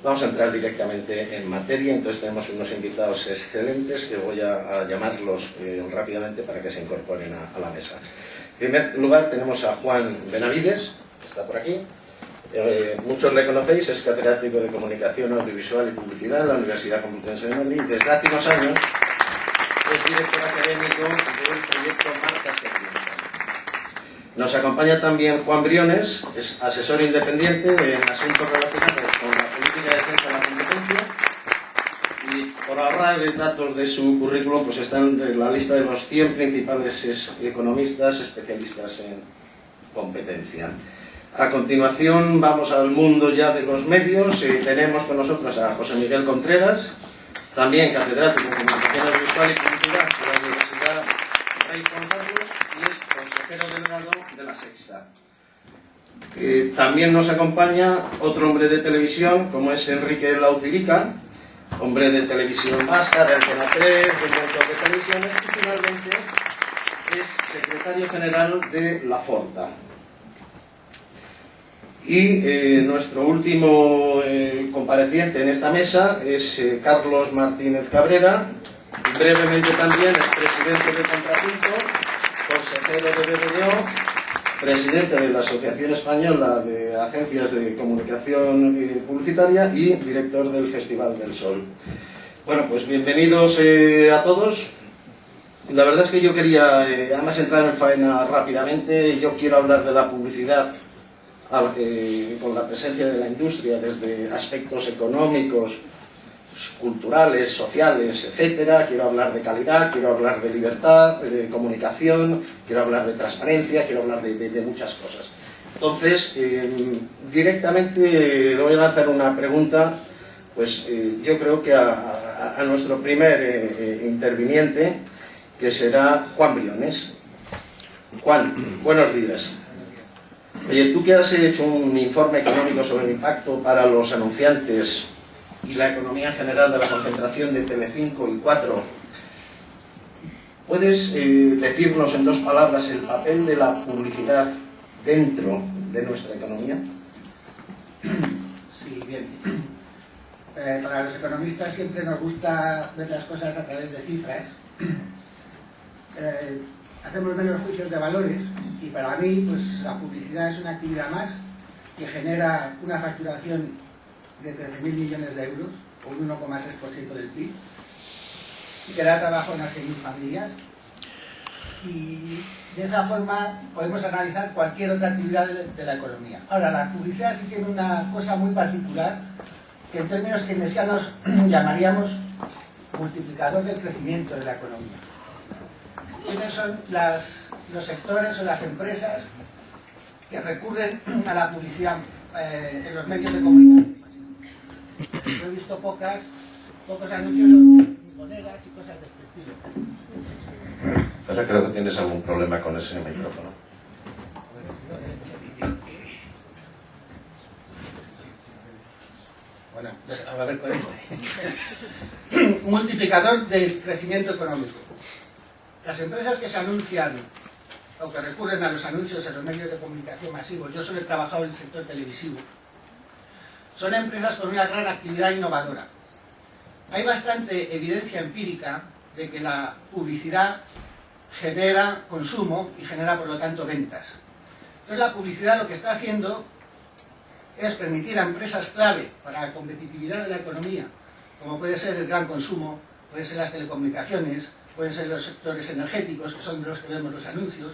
Vamos a entrar directamente en materia. Entonces tenemos unos invitados excelentes que voy a llamarlos rápidamente para que se incorporen a la mesa. En primer lugar tenemos a Juan Benavides, que está por aquí. Muchos le conocéis, es catedrático de Comunicación Audiovisual y Publicidad en la Universidad Complutense de Madrid. Desde hace unos años es director académico del proyecto Marcas que Triunfan. Nos acompaña también Juan Briones, es asesor independiente en asuntos relacionados con la política de defensa de la competencia, y por ahorrar datos de su currículum pues están en la lista de los 100 principales economistas especialistas en competencia. A continuación vamos al mundo ya de los medios. Tenemos con nosotros a José Miguel Contreras, también catedrático en Comunicación Audiovisual y Publicidad de la Universidad Rey Juan Carlos y es consejero delegado de La Sexta. También nos acompaña otro hombre de televisión, como es Enrique Laucirica, hombre de televisión vasca, de Antena 3, de un montón de televisiones, y finalmente es secretario general de La Forta. Y nuestro último compareciente en esta mesa es Carlos Martínez Cabrera, brevemente también es presidente de Contrapunto, consejero de BBDO, presidente de la Asociación Española de Agencias de Comunicación Publicitaria y director del Festival del Sol. Bueno, pues bienvenidos a todos. La verdad es que yo quería, además, entrar en faena rápidamente. Yo quiero hablar de la publicidad con la presencia de la industria desde aspectos económicos, culturales, sociales, etcétera. Quiero hablar de calidad, quiero hablar de libertad, de comunicación, quiero hablar de transparencia, quiero hablar de muchas cosas. Entonces, directamente le voy a lanzar una pregunta, pues yo creo que a nuestro primer interviniente, que será Juan Briones. Juan, buenos días. Oye, tú que has hecho un informe económico sobre el impacto para los anunciantes y la economía en general de la concentración de Telecinco y Cuatro, ¿puedes decirnos en dos palabras el papel de la publicidad dentro de nuestra economía? Sí, bien. Para los economistas siempre nos gusta ver las cosas a través de cifras. Hacemos menos juicios de valores y para mí pues la publicidad es una actividad más que genera una facturación de 13.000 millones de euros o un 1,3% del PIB y que da trabajo a unas 6.000 familias, y de esa forma podemos analizar cualquier otra actividad de la economía. Ahora, la publicidad sí tiene una cosa muy particular que en términos keynesianos llamaríamos multiplicador del crecimiento de la economía. ¿Quiénes son los sectores o las empresas que recurren a la publicidad en los medios de comunicación? Yo he visto pocos anuncios de bodegas y cosas de este estilo. Pero creo que tienes algún problema con ese micrófono. Bueno, a ver con este. Multiplicador del crecimiento económico. Las empresas que se anuncian o que recurren a los anuncios en los medios de comunicación masivos, yo solo he trabajado en el sector televisivo, son empresas con una gran actividad innovadora. Hay bastante evidencia empírica de que la publicidad genera consumo y genera por lo tanto ventas. Entonces la publicidad lo que está haciendo es permitir a empresas clave para la competitividad de la economía, como puede ser el gran consumo, pueden ser las telecomunicaciones, pueden ser los sectores energéticos, que son de los que vemos los anuncios.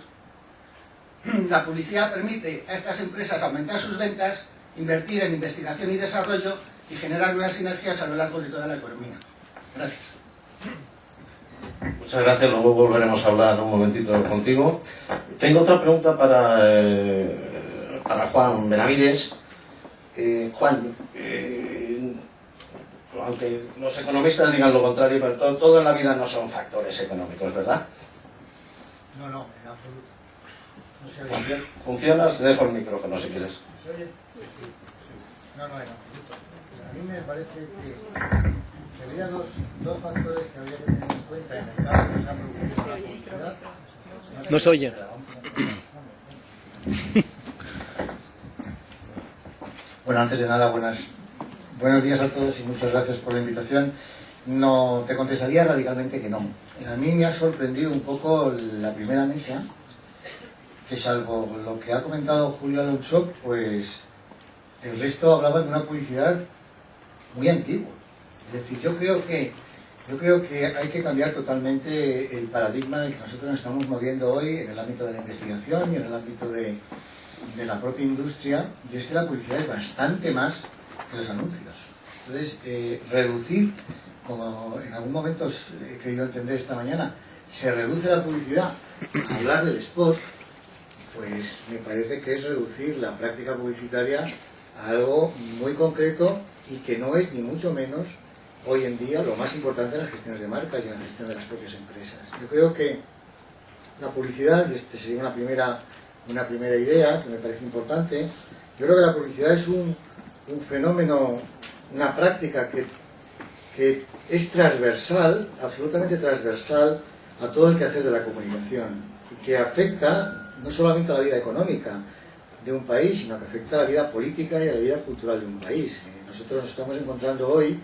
La publicidad permite a estas empresas aumentar sus ventas, invertir en investigación y desarrollo y generar unas sinergias a lo largo de toda la economía. Gracias. Muchas gracias, luego volveremos a hablar un momentito contigo. Tengo otra pregunta para Juan Benavides. Juan, aunque los economistas digan lo contrario, pero todo en la vida no son factores económicos, ¿verdad? No, en absoluto. No se oye bien. ¿Funcionas? Te dejo el micrófono si quieres. ¿Se oye? No, en absoluto. A mí me parece que había dos factores que había que tener en cuenta en el cambio que se ha producido en la publicidad. No se oye. Bueno, antes de nada, buenas Buenos días a todos y muchas gracias por la invitación. No, te contestaría radicalmente que no. A mí me ha sorprendido un poco la primera mesa, que salvo lo que ha comentado Julio Alonso, pues el resto hablaba de una publicidad muy antigua. Es decir, yo creo que hay que cambiar totalmente el paradigma en el que nosotros nos estamos moviendo hoy en el ámbito de la investigación y en el ámbito de la propia industria, y es que la publicidad es bastante más que los anuncios. Entonces, reducir, como en algún momento he querido entender esta mañana, se reduce la publicidad a hablar del spot, pues me parece que es reducir la práctica publicitaria a algo muy concreto y que no es ni mucho menos hoy en día lo más importante en las gestiones de marcas y en la gestión de las propias empresas. Yo creo que la publicidad, y este sería una primera idea que me parece importante, yo creo que la publicidad es un fenómeno, una práctica que es transversal, absolutamente transversal a todo el quehacer de la comunicación y que afecta no solamente a la vida económica de un país, sino que afecta a la vida política y a la vida cultural de un país. Nosotros nos estamos encontrando hoy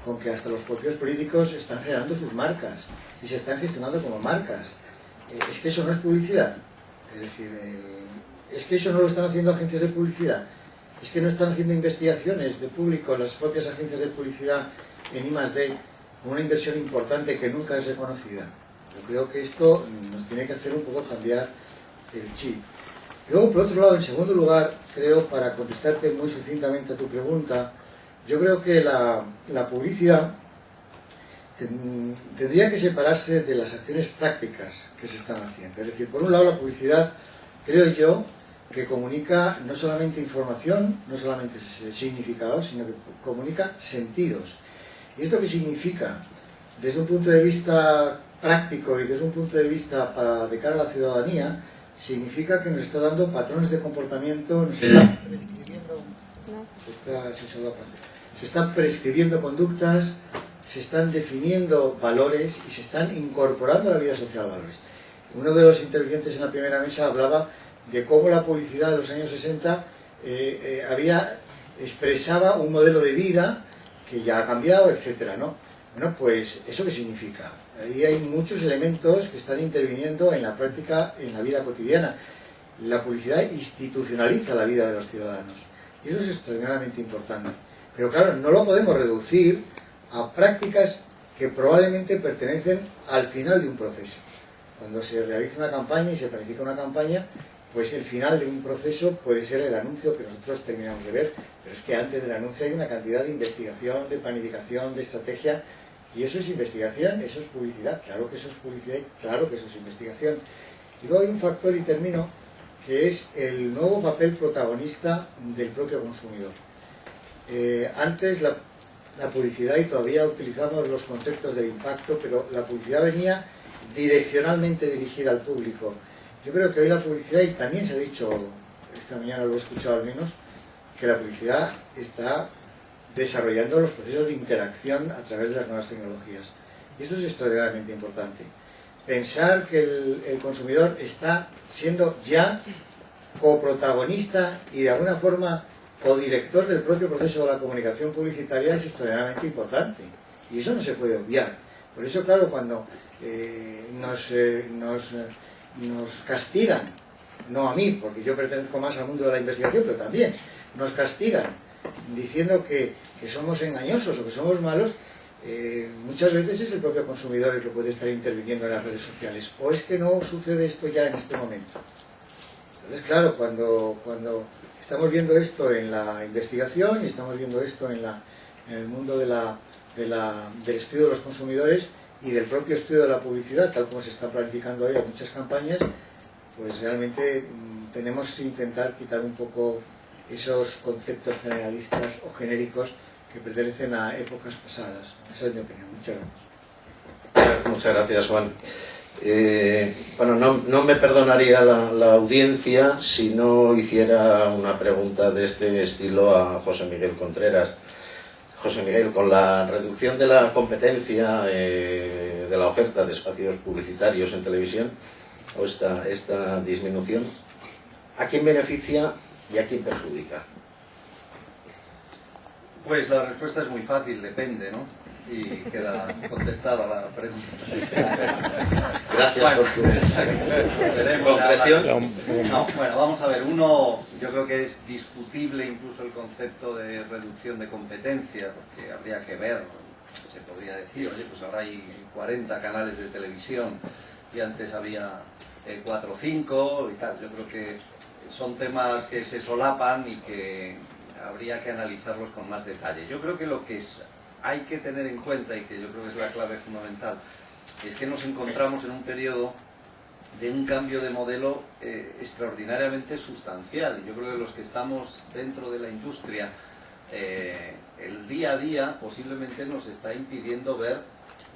con que hasta los propios políticos están generando sus marcas y se están gestionando como marcas. Es que eso no es publicidad. Es decir, es que eso no lo están haciendo agencias de publicidad. Es que no están haciendo investigaciones de público las propias agencias de publicidad en I+D con una inversión importante que nunca es reconocida. Yo creo que esto nos tiene que hacer un poco cambiar el chip. Y luego, por otro lado, en segundo lugar, creo, para contestarte muy sucintamente a tu pregunta, yo creo que la publicidad tendría que separarse de las acciones prácticas que se están haciendo. Es decir, por un lado, la publicidad, creo yo, que comunica no solamente información, no solamente significados, sino que comunica sentidos. ¿Y esto qué significa? Desde un punto de vista práctico y desde un punto de vista de cara a la ciudadanía, significa que nos está dando patrones de comportamiento, nos está prescribiendo, se están prescribiendo conductas, se están definiendo valores y se están incorporando a la vida social valores. Uno de los intervinientes en la primera mesa hablaba de cómo la publicidad de los años 60 expresaba un modelo de vida que ya ha cambiado, etcétera, ¿no? Bueno, pues, ¿eso qué significa? Ahí hay muchos elementos que están interviniendo en la práctica, en la vida cotidiana. La publicidad institucionaliza la vida de los ciudadanos y eso es extraordinariamente importante. Pero claro, no lo podemos reducir a prácticas que probablemente pertenecen al final de un proceso. Cuando se realiza una campaña y se planifica una campaña, pues el final de un proceso puede ser el anuncio que nosotros terminamos de ver, pero es que antes del anuncio hay una cantidad de investigación, de planificación, de estrategia, y eso es investigación, eso es publicidad, claro que eso es publicidad y claro que eso es investigación. Y luego hay un factor, y termino, que es el nuevo papel protagonista del propio consumidor. Antes la publicidad, y todavía utilizamos los conceptos del impacto, pero la publicidad venía direccionalmente dirigida al público. Yo creo que hoy la publicidad, y también se ha dicho, esta mañana lo he escuchado al menos, que la publicidad está desarrollando los procesos de interacción a través de las nuevas tecnologías. Y eso es extraordinariamente importante. Pensar que el consumidor está siendo ya coprotagonista y de alguna forma codirector del propio proceso de la comunicación publicitaria es extraordinariamente importante. Y eso no se puede obviar. Por eso, claro, cuando nos castigan, no a mí, porque yo pertenezco más al mundo de la investigación, pero también nos castigan diciendo que somos engañosos o que somos malos, muchas veces es el propio consumidor el que puede estar interviniendo en las redes sociales. ¿O es que no sucede esto ya en este momento? Entonces, claro, cuando estamos viendo esto en la investigación y estamos viendo esto en el mundo del estudio de los consumidores y del propio estudio de la publicidad, tal como se está planificando hoy en muchas campañas, pues realmente tenemos que intentar quitar un poco esos conceptos generalistas o genéricos que pertenecen a épocas pasadas. Esa es mi opinión. Muchas gracias. Muchas gracias, Juan. Bueno, no me perdonaría la audiencia si no hiciera una pregunta de este estilo a José Miguel Contreras. José Miguel, con la reducción de la competencia de la oferta de espacios publicitarios en televisión, o esta disminución, ¿a quién beneficia y a quién perjudica? Pues la respuesta es muy fácil, depende, ¿no? Y queda contestada la pregunta. Gracias por tu concreción. No, bueno, vamos a ver, uno, yo creo que es discutible incluso el concepto de reducción de competencia, porque habría que ver, se podría decir, oye, pues ahora hay 40 canales de televisión y antes había 4 o 5 y tal. Yo creo que son temas que se solapan y que habría que analizarlos con más detalle. Yo creo que lo que hay que tener en cuenta, y que yo creo que es la clave fundamental, es que nos encontramos en un periodo de un cambio de modelo extraordinariamente sustancial. Y yo creo que los que estamos dentro de la industria, el día a día posiblemente nos está impidiendo ver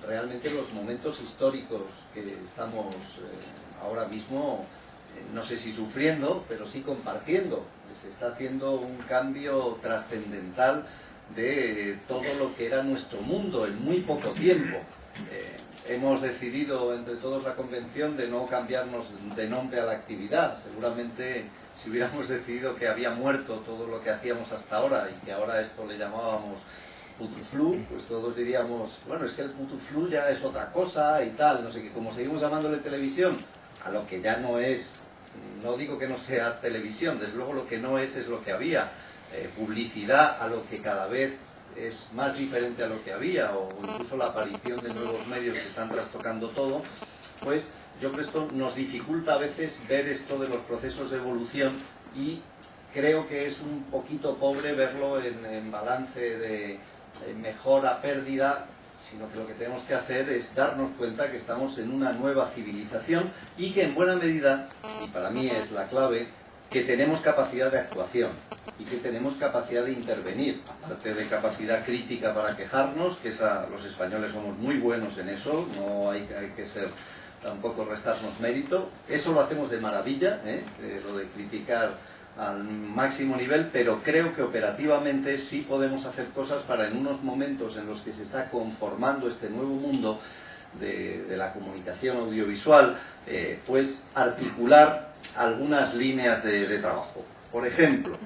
realmente los momentos históricos que estamos ahora mismo, no sé si sufriendo, pero sí compartiendo. Se está haciendo un cambio trascendental de todo lo que era nuestro mundo en muy poco tiempo. Hemos decidido entre todos la convención de no cambiarnos de nombre a la actividad. Seguramente si hubiéramos decidido que había muerto todo lo que hacíamos hasta ahora y que ahora esto le llamábamos Putuflu, pues todos diríamos, bueno, es que el Putuflu ya es otra cosa y tal, no sé qué. Como seguimos llamándole televisión a lo que ya no es, no digo que no sea televisión, desde luego lo que no es lo que había. Publicidad a lo que cada vez es más diferente a lo que había, o incluso la aparición de nuevos medios que están trastocando todo, pues yo creo que esto nos dificulta a veces ver esto de los procesos de evolución, y creo que es un poquito pobre verlo en balance de mejora-pérdida, sino que lo que tenemos que hacer es darnos cuenta que estamos en una nueva civilización y que en buena medida, y para mí es la clave, que tenemos capacidad de actuación y que tenemos capacidad de intervenir, aparte de capacidad crítica para quejarnos, que los españoles somos muy buenos en eso, no hay que ser tampoco restarnos mérito, eso lo hacemos de maravilla, lo de criticar al máximo nivel, pero creo que operativamente sí podemos hacer cosas para, en unos momentos en los que se está conformando este nuevo mundo de la comunicación audiovisual, pues articular algunas líneas de trabajo. Por ejemplo,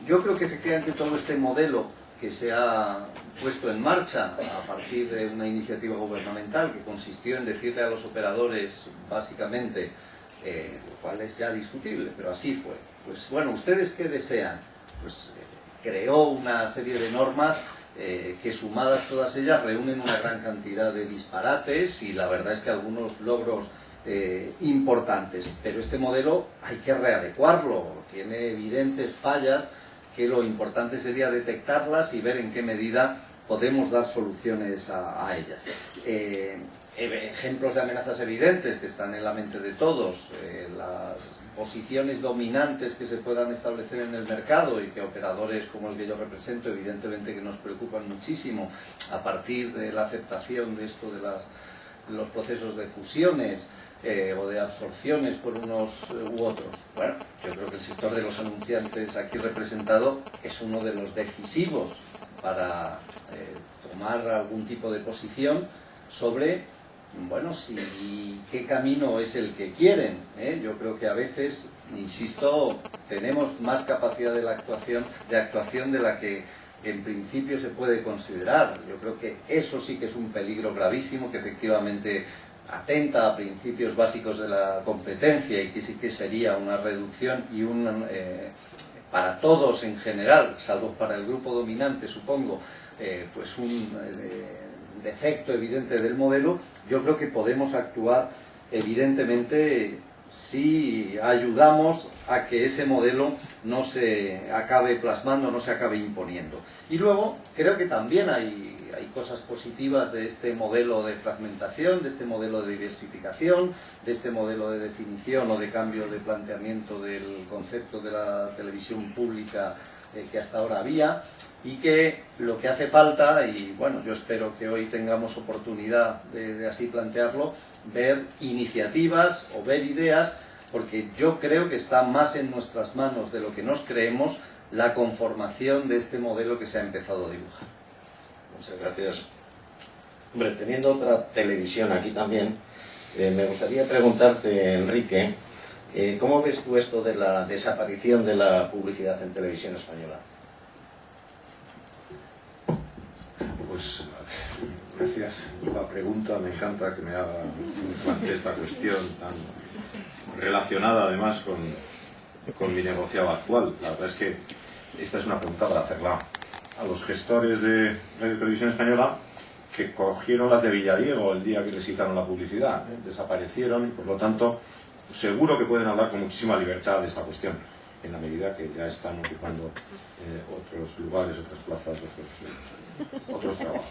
yo creo que efectivamente todo este modelo que se ha puesto en marcha a partir de una iniciativa gubernamental que consistió en decirle a los operadores básicamente, lo cual es ya discutible, pero así fue, pues bueno, ¿ustedes qué desean? Pues creó una serie de normas que, sumadas todas ellas, reúnen una gran cantidad de disparates y la verdad es que algunos logros importantes, pero este modelo hay que readecuarlo, tiene evidentes fallas que lo importante sería detectarlas y ver en qué medida podemos dar soluciones a ellas. Ejemplos de amenazas evidentes que están en la mente de todos, las posiciones dominantes que se puedan establecer en el mercado y que operadores como el que yo represento evidentemente que nos preocupan muchísimo a partir de la aceptación de esto de los procesos de fusiones o de absorciones por unos u otros. Bueno, yo creo que el sector de los anunciantes aquí representado es uno de los decisivos para tomar algún tipo de posición sobre, bueno, si qué camino es el que quieren. Yo creo que a veces, insisto, tenemos más capacidad de actuación de la que en principio se puede considerar. Yo creo que eso sí que es un peligro gravísimo, que efectivamente atenta a principios básicos de la competencia y que sí que sería una reducción y para todos en general, salvo para el grupo dominante, supongo, pues un defecto evidente del modelo. Yo creo que podemos actuar evidentemente si ayudamos a que ese modelo no se acabe plasmando, no se acabe imponiendo. Y luego creo que también hay cosas positivas de este modelo de fragmentación, de este modelo de diversificación, de este modelo de definición o de cambio de planteamiento del concepto de la televisión pública que hasta ahora había, y que lo que hace falta, y bueno, yo espero que hoy tengamos oportunidad de así plantearlo, ver iniciativas o ver ideas, porque yo creo que está más en nuestras manos de lo que nos creemos la conformación de este modelo que se ha empezado a dibujar. Muchas gracias. Hombre, teniendo otra televisión aquí también, me gustaría preguntarte, Enrique, ¿cómo ves tú esto de la desaparición de la publicidad en televisión española? pues gracias por la pregunta, me encanta que me plantee esta cuestión tan relacionada además con mi negociado actual. La verdad es que esta es una pregunta para hacerla a los gestores de Radio Televisión Española, que cogieron las de Villadiego el día que les quitaron la publicidad, desaparecieron, y por lo tanto seguro que pueden hablar con muchísima libertad de esta cuestión, en la medida que ya están ocupando otros lugares, otras plazas, otros trabajos.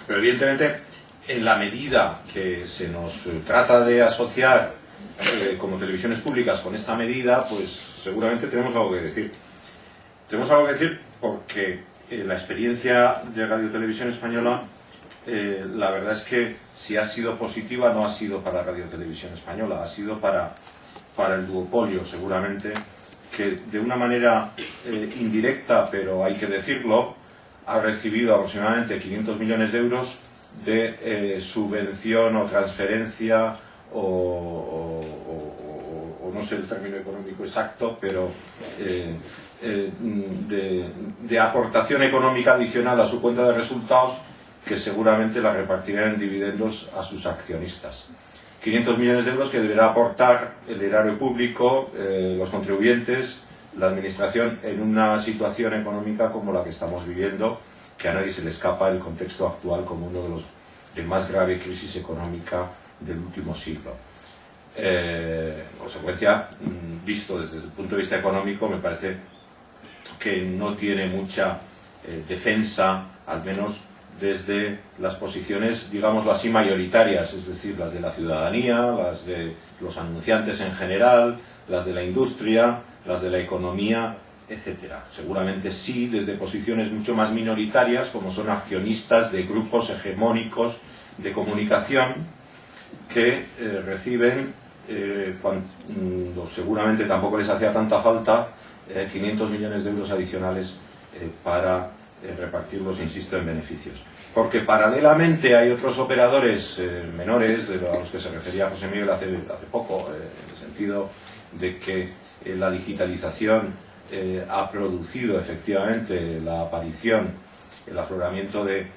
Pero evidentemente, en la medida que se nos trata de asociar como televisiones públicas con esta medida, pues seguramente tenemos algo que decir. Tenemos algo que decir porque la experiencia de Radio Televisión Española, la verdad es que si ha sido positiva, no ha sido para Radio Televisión Española, ha sido para el duopolio, seguramente, que de una manera indirecta, pero hay que decirlo, ha recibido aproximadamente 500 millones de euros de subvención o transferencia o no sé el término económico exacto, pero de aportación económica adicional a su cuenta de resultados, que seguramente la repartirán en dividendos a sus accionistas. 500 millones de euros que deberá aportar el erario público, los contribuyentes, la administración, en una situación económica como la que estamos viviendo, que a nadie se le escapa el contexto actual como uno de los de más grave crisis económica del último siglo. En consecuencia, visto desde el punto de vista económico, me parece que no tiene mucha defensa, al menos desde las posiciones, digámoslo así, mayoritarias, es decir, las de la ciudadanía, las de los anunciantes en general, las de la industria, las de la economía, etcétera. Seguramente sí desde posiciones mucho más minoritarias, como son accionistas de grupos hegemónicos de comunicación que reciben, cuando seguramente tampoco les hacía tanta falta, 500 millones de euros adicionales para repartirlos, insisto, en beneficios. Porque paralelamente hay otros operadores menores, a los que se refería José Miguel hace poco, en el sentido de que la digitalización ha producido efectivamente la aparición, el afloramiento de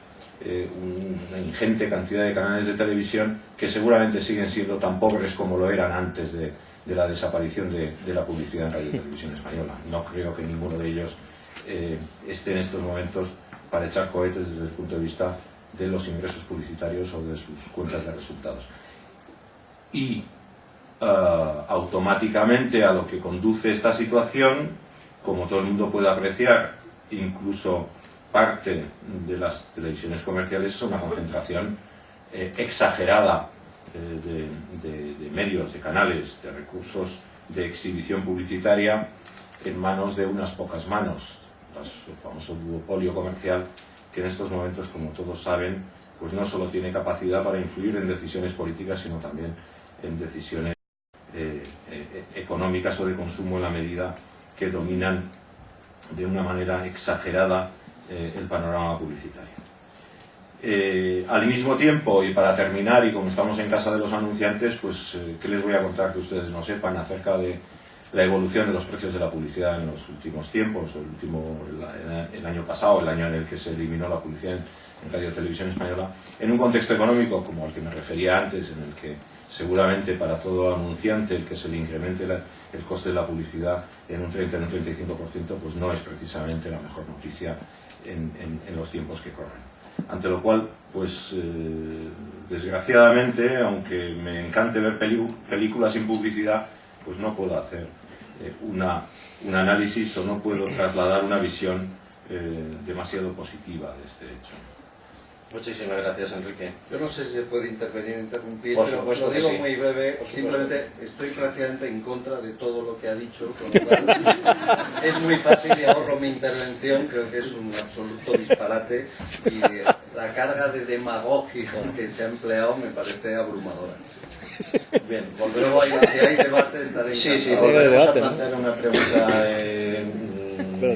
una ingente cantidad de canales de televisión que seguramente siguen siendo tan pobres como lo eran antes de la desaparición de la publicidad en Radio Televisión Española. No creo que ninguno de ellos esté en estos momentos para echar cohetes desde el punto de vista de los ingresos publicitarios o de sus cuentas de resultados. Y automáticamente a lo que conduce esta situación, como todo el mundo puede apreciar, incluso parte de las televisiones comerciales, es una concentración exagerada de medios, de canales, de recursos de exhibición publicitaria en manos de unas pocas manos. El famoso duopolio comercial, que en estos momentos, como todos saben, pues no solo tiene capacidad para influir en decisiones políticas, sino también en decisiones económicas o de consumo, en la medida que dominan de una manera exagerada el panorama publicitario. Al mismo tiempo, y para terminar, y como estamos en casa de los anunciantes, pues ¿qué les voy a contar que ustedes no sepan acerca de la evolución de los precios de la publicidad en los últimos tiempos, el año pasado, el año en el que se eliminó la publicidad en Radio Televisión Española, en un contexto económico como al que me refería antes, en el que seguramente para todo anunciante el que se le incremente el coste de la publicidad en un 30, en un 35%, pues no es precisamente la mejor noticia en los tiempos que corren. Ante lo cual, pues desgraciadamente, aunque me encante ver películas sin publicidad, pues no puedo hacer un análisis o no puedo trasladar una visión demasiado positiva de este hecho. Muchísimas gracias, Enrique. Yo no sé si se puede interrumpir, Por pero supuesto lo que digo sí. muy breve. Simplemente estoy prácticamente en contra de todo lo que ha dicho, con lo cual es muy fácil y ahorro mi intervención. Creo que es un absoluto disparate y la carga de demagogia que se ha empleado me parece abrumadora. Bien, Luego, si hay debate, estaré Sí, sí, encantado. volveremos a hacer una pregunta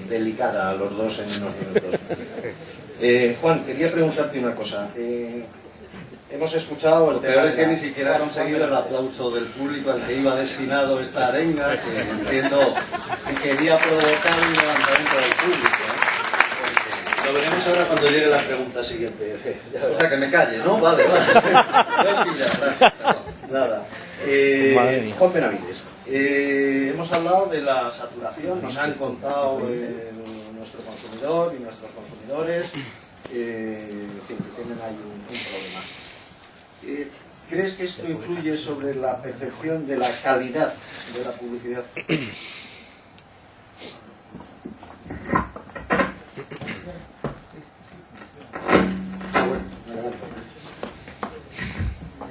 delicada a los dos en unos minutos. Juan, quería preguntarte una cosa. Hemos escuchado el Lo tema peor de es que la- ni siquiera he conseguido el aplauso del público al que iba destinado esta arenga, que entiendo que quería provocar un levantamiento del público. Lo veremos ahora con cuando llegue la pregunta siguiente. O sea, que me calle, ¿no? Vale, Nada. Juan Benavides. Hemos hablado de la saturación, nos han contado nuestro consumidor y nuestros consumidores, en fin, que tienen ahí un problema. ¿Crees que esto influye sobre la percepción de la calidad de la publicidad?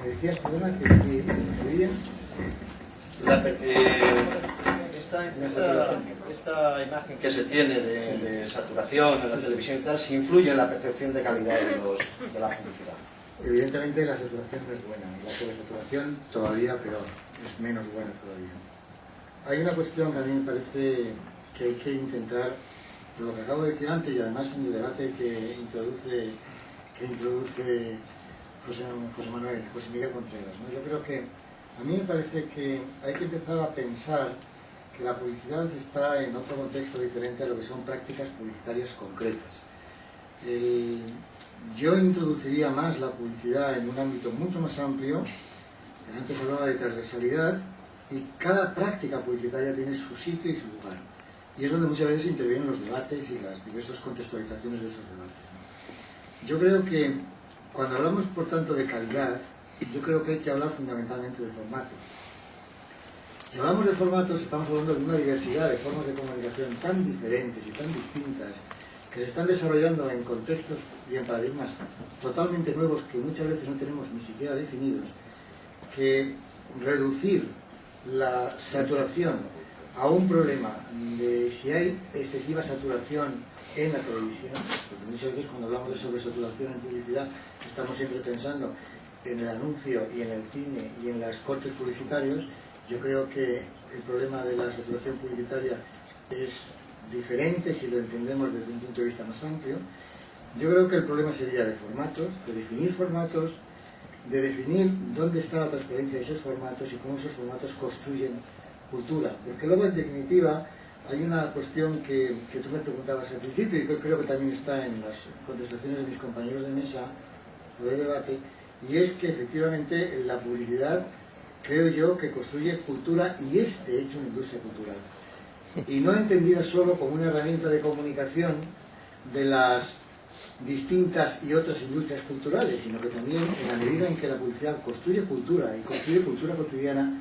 Me decías, perdona, que si influye esta imagen que se tiene de saturación en la televisión y tal, si influye en la percepción de calidad de la publicidad. Evidentemente la saturación no es buena, y la sobresaturación todavía peor, es menos buena todavía. Hay una cuestión que a mí me parece que hay que intentar, por lo que acabo de decir antes, y además en el debate que introduce José Miguel Contreras, ¿no? Yo creo que a mí me parece que hay que empezar a pensar que la publicidad está en otro contexto diferente a lo que son prácticas publicitarias concretas. Yo introduciría más la publicidad en un ámbito mucho más amplio. Antes hablaba de transversalidad, y cada práctica publicitaria tiene su sitio y su lugar. Y es donde muchas veces intervienen los debates y las diversas contextualizaciones de esos debates, ¿no? Yo creo que cuando hablamos, por tanto, de calidad, yo creo que hay que hablar fundamentalmente de formatos. Si hablamos de formatos, estamos hablando de una diversidad de formas de comunicación tan diferentes y tan distintas, que se están desarrollando en contextos y en paradigmas totalmente nuevos que muchas veces no tenemos ni siquiera definidos, que reducir la saturación a un problema de si hay excesiva saturación en la televisión, porque muchas veces cuando hablamos de sobresaturación en publicidad estamos siempre pensando en el anuncio y en el cine y en los cortes publicitarios. Yo creo que el problema de la saturación publicitaria es diferente si lo entendemos desde un punto de vista más amplio. Yo creo que el problema sería de formatos, de definir dónde está la transparencia de esos formatos y cómo esos formatos construyen cultura. Porque luego, en definitiva, hay una cuestión que tú me preguntabas al principio y que creo que también está en las contestaciones de mis compañeros de mesa o de debate, y es que efectivamente la publicidad, creo yo, que construye cultura y es de hecho una industria cultural. Y no entendida solo como una herramienta de comunicación de las distintas y otras industrias culturales, sino que también, en la medida en que la publicidad construye cultura y construye cultura cotidiana,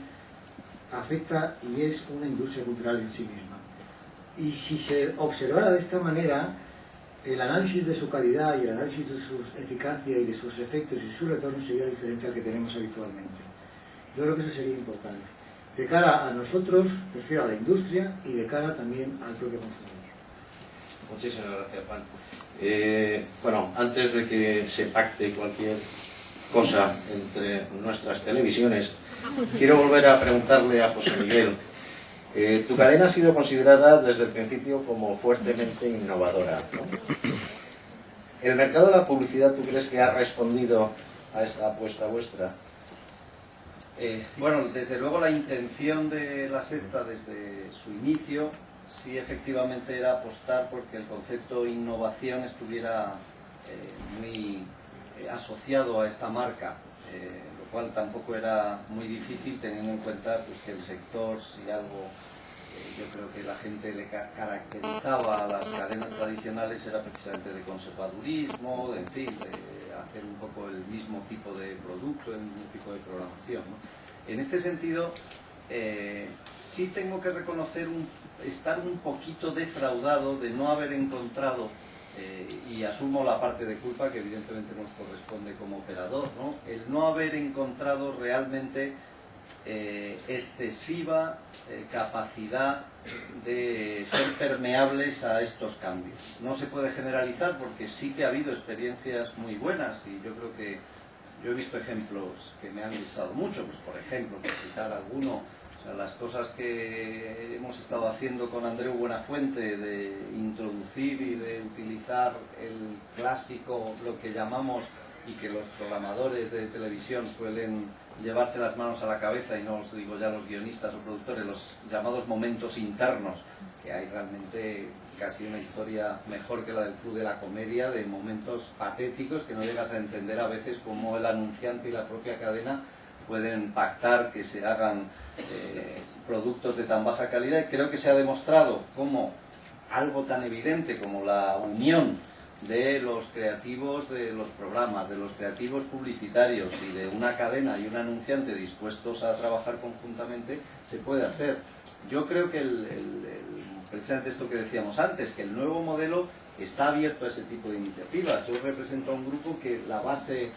afecta y es una industria cultural en sí misma. Y si se observara de esta manera, el análisis de su calidad y el análisis de su eficacia y de sus efectos y su retorno sería diferente al que tenemos habitualmente. Yo creo que eso sería importante. De cara a nosotros, refiero a la industria, y de cara también al propio consumidor. Muchísimas gracias, Juan. Bueno, antes de que se pacte cualquier cosa entre nuestras televisiones, quiero volver a preguntarle a José Miguel. Tu cadena ha sido considerada desde el principio como fuertemente innovadora, ¿no? ¿El mercado de la publicidad tú crees que ha respondido a esta apuesta vuestra? Bueno, desde luego la intención de La Sexta desde su inicio sí efectivamente era apostar porque el concepto innovación estuviera muy asociado a esta marca, lo cual tampoco era muy difícil teniendo en cuenta pues, que el sector, si algo yo creo que la gente le caracterizaba a las cadenas tradicionales, era precisamente de conservadurismo, en fin, de hacer un poco el mismo tipo de producto, el mismo tipo de programación, ¿no? En este sentido, sí tengo que reconocer estar un poquito defraudado de no haber encontrado, y asumo la parte de culpa que evidentemente nos corresponde como operador, ¿no? El no haber encontrado realmente excesiva capacidad de ser permeables a estos cambios. No se puede generalizar porque sí que ha habido experiencias muy buenas y yo creo que yo he visto ejemplos que me han gustado mucho, pues por ejemplo, por citar alguno, o sea, las cosas que hemos estado haciendo con Andreu Buenafuente de introducir y de utilizar el clásico, lo que llamamos y que los programadores de televisión suelen llevarse las manos a la cabeza, y no os digo ya los guionistas o productores, los llamados momentos internos, que hay realmente casi una historia mejor que la del Club de la Comedia, de momentos patéticos que no llegas a entender a veces cómo el anunciante y la propia cadena pueden pactar que se hagan productos de tan baja calidad. Y creo que se ha demostrado cómo algo tan evidente como la unión de los creativos de los programas, de los creativos publicitarios y de una cadena y un anunciante dispuestos a trabajar conjuntamente, se puede hacer. Yo creo que precisamente esto que decíamos antes, que el nuevo modelo está abierto a ese tipo de iniciativas. Yo represento a un grupo que la base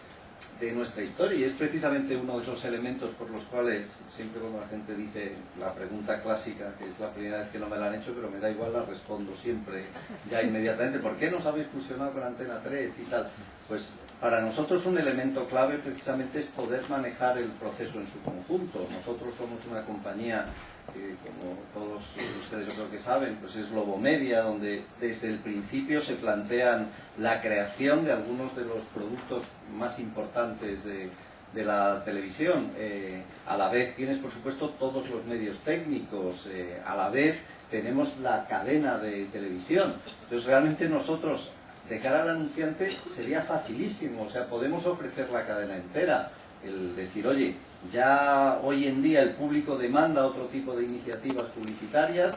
de nuestra historia, y es precisamente uno de esos elementos por los cuales siempre cuando la gente dice la pregunta clásica, que es la primera vez que no me la han hecho, pero me da igual, la respondo siempre ya inmediatamente: ¿por qué nos habéis fusionado con Antena 3 y tal? Pues para nosotros un elemento clave precisamente es poder manejar el proceso en su conjunto. Nosotros somos una compañía que, como todos ustedes yo creo que saben, pues es Globomedia, donde desde el principio se plantean la creación de algunos de los productos más importantes de la televisión. A la vez tienes, por supuesto, todos los medios técnicos, a la vez tenemos la cadena de televisión. Entonces realmente nosotros, de cara al anunciante, sería facilísimo, o sea, podemos ofrecer la cadena entera. El decir, oye, ya hoy en día el público demanda otro tipo de iniciativas publicitarias.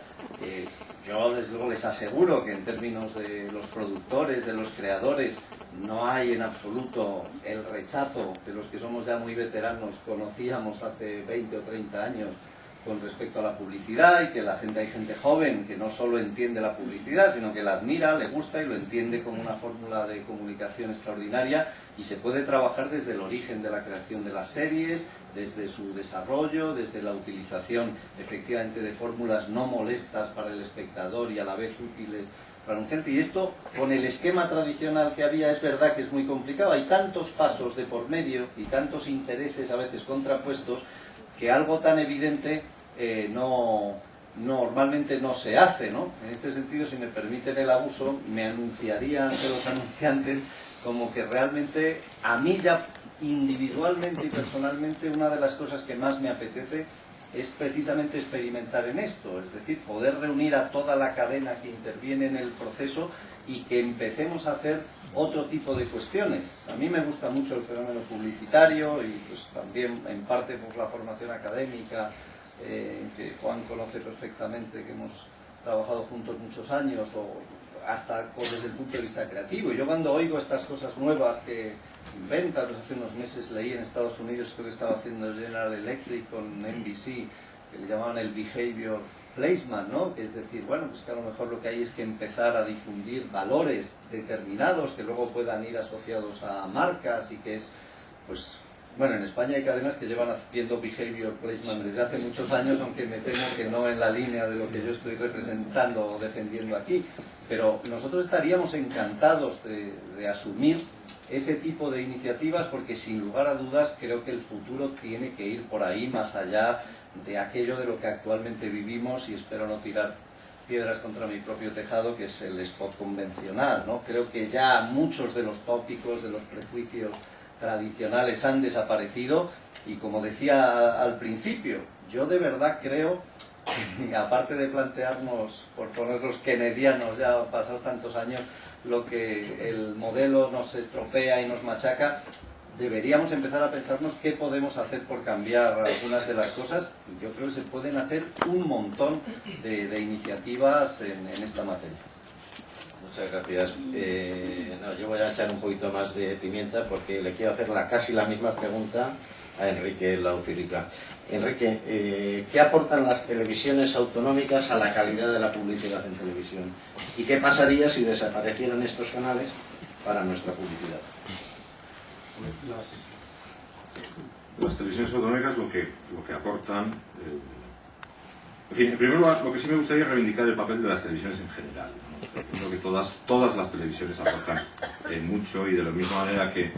Yo desde luego les aseguro que en términos de los productores, de los creadores, no hay en absoluto el rechazo de los que somos ya muy veteranos conocíamos hace 20 o 30 años con respecto a la publicidad, y que hay gente joven que no solo entiende la publicidad, sino que la admira, le gusta y lo entiende como una fórmula de comunicación extraordinaria, y se puede trabajar desde el origen de la creación de las series, desde su desarrollo, desde la utilización efectivamente de fórmulas no molestas para el espectador y a la vez útiles para el anunciante. Y esto, con el esquema tradicional que había, es verdad que es muy complicado. Hay tantos pasos de por medio y tantos intereses a veces contrapuestos, que algo tan evidente normalmente no se hace, ¿no? En este sentido, si me permiten el abuso, me anunciaría ante los anunciantes como que realmente a mí ya individualmente y personalmente una de las cosas que más me apetece es precisamente experimentar en esto, es decir, poder reunir a toda la cadena que interviene en el proceso y que empecemos a hacer otro tipo de cuestiones. A mí me gusta mucho el fenómeno publicitario, y pues también en parte por la formación académica que Juan conoce perfectamente, que hemos trabajado juntos muchos años, o hasta desde el punto de vista creativo. Y yo cuando oigo estas cosas nuevas que inventan, pues hace unos meses leí en Estados Unidos, creo que estaba haciendo General Electric con NBC, que le llamaban el behavior placement, ¿no? Que es decir, bueno, pues que a lo mejor lo que hay es que empezar a difundir valores determinados que luego puedan ir asociados a marcas, y que es, pues, bueno, en España hay cadenas que llevan haciendo behavior placement desde hace muchos años, aunque me temo que no en la línea de lo que yo estoy representando o defendiendo aquí, pero nosotros estaríamos encantados de asumir ese tipo de iniciativas, porque sin lugar a dudas creo que el futuro tiene que ir por ahí, más allá de aquello de lo que actualmente vivimos, y espero no tirar piedras contra mi propio tejado, que es el spot convencional, ¿no? Creo que ya muchos de los tópicos, de los prejuicios tradicionales han desaparecido, y como decía al principio, yo de verdad creo, aparte de plantearnos, por ponerlos kennedianos ya pasados tantos años, lo que el modelo nos estropea y nos machaca, deberíamos empezar a pensarnos qué podemos hacer por cambiar algunas de las cosas, y yo creo que se pueden hacer un montón de iniciativas en esta materia. Muchas gracias. Yo voy a echar un poquito más de pimienta, porque le quiero hacer casi la misma pregunta a Enrique Laucírica. Enrique, ¿qué aportan las televisiones autonómicas a la calidad de la publicidad en televisión? ¿Y qué pasaría si desaparecieran estos canales para nuestra publicidad? Las televisiones autonómicas lo que aportan... en fin, en primer lugar, lo que sí me gustaría es reivindicar el papel de las televisiones en general, ¿no? Creo que todas las televisiones aportan mucho, y de la misma manera que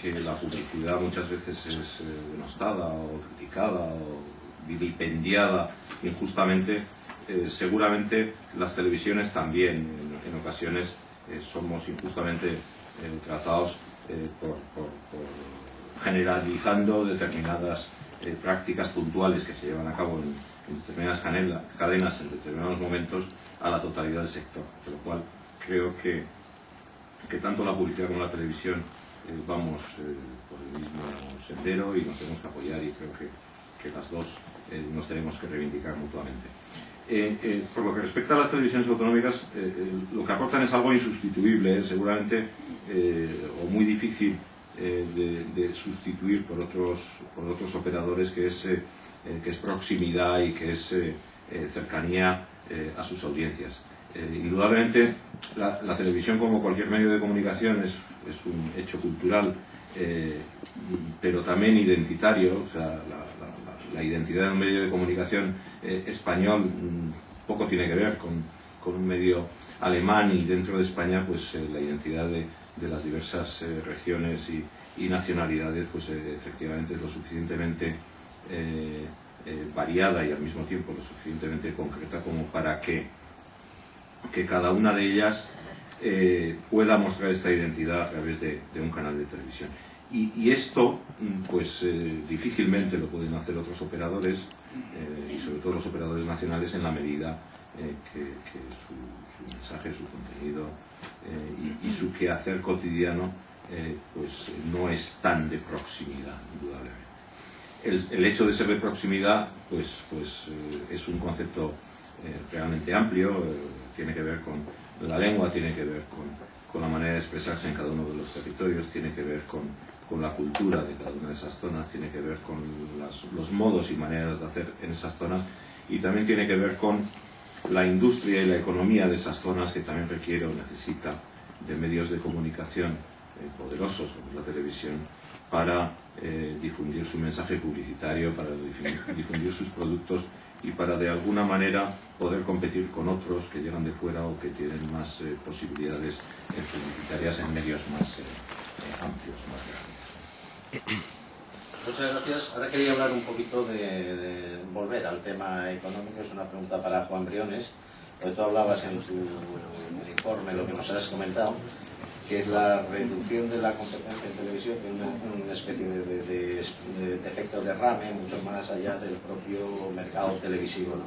la publicidad muchas veces es denostada o criticada o vilipendiada injustamente, seguramente las televisiones también en ocasiones somos injustamente tratados generalizando determinadas prácticas puntuales que se llevan a cabo en determinadas cadenas en determinados momentos a la totalidad del sector, por lo cual creo que tanto la publicidad como la televisión vamos por el mismo sendero y nos tenemos que apoyar, y creo que las dos nos tenemos que reivindicar mutuamente. Por lo que respecta a las televisiones autonómicas, lo que aportan es algo insustituible, seguramente, o muy difícil de sustituir por otros operadores, que es proximidad y que es cercanía a sus audiencias. Indudablemente la televisión, como cualquier medio de comunicación, es un hecho cultural, pero también identitario. O sea, la identidad de un medio de comunicación español poco tiene que ver con un medio alemán, y dentro de España pues la identidad de las diversas regiones y nacionalidades pues efectivamente es lo suficientemente variada y al mismo tiempo lo suficientemente concreta como para que cada una de ellas pueda mostrar esta identidad a través de un canal de televisión. Y esto pues difícilmente lo pueden hacer otros operadores, y sobre todo los operadores nacionales, en la medida que su mensaje, su contenido y su quehacer cotidiano pues no es tan de proximidad, indudablemente. El hecho de ser de proximidad pues es un concepto realmente amplio, tiene que ver con la lengua, tiene que ver con la manera de expresarse en cada uno de los territorios, tiene que ver con la cultura de cada una de esas zonas, tiene que ver con los modos y maneras de hacer en esas zonas, y también tiene que ver con la industria y la economía de esas zonas, que también requiere o necesita de medios de comunicación poderosos, como es la televisión, para difundir su mensaje publicitario, para difundir sus productos y para de alguna manera poder competir con otros que llegan de fuera o que tienen más posibilidades publicitarias en medios más amplios, más grandes. Muchas gracias. Ahora quería hablar un poquito de volver al tema económico. Es una pregunta para Juan Briones, porque tú hablabas en tu informe, lo que nos has comentado, que es la reducción de la competencia en televisión, que es una especie de efecto derrame mucho más allá del propio mercado televisivo, ¿no?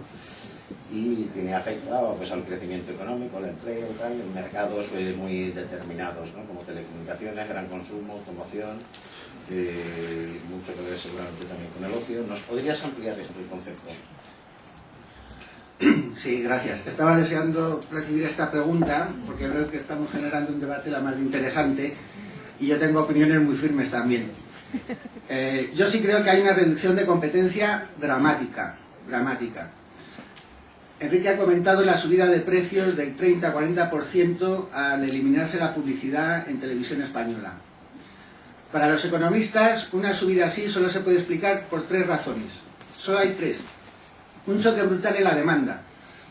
Y tiene afectado pues al crecimiento económico, al empleo, tal, en mercados muy determinados, ¿no? Como telecomunicaciones, gran consumo, automoción, mucho que ver seguramente también con el ocio. ¿Nos podrías ampliar este concepto? Sí, gracias. Estaba deseando recibir esta pregunta porque creo que estamos generando un debate la más interesante, y yo tengo opiniones muy firmes también. Yo sí creo que hay una reducción de competencia dramática. Enrique ha comentado la subida de precios del 30-40% al eliminarse la publicidad en televisión española. Para los economistas, una subida así solo se puede explicar por tres razones. Solo hay tres. Un choque brutal en la demanda.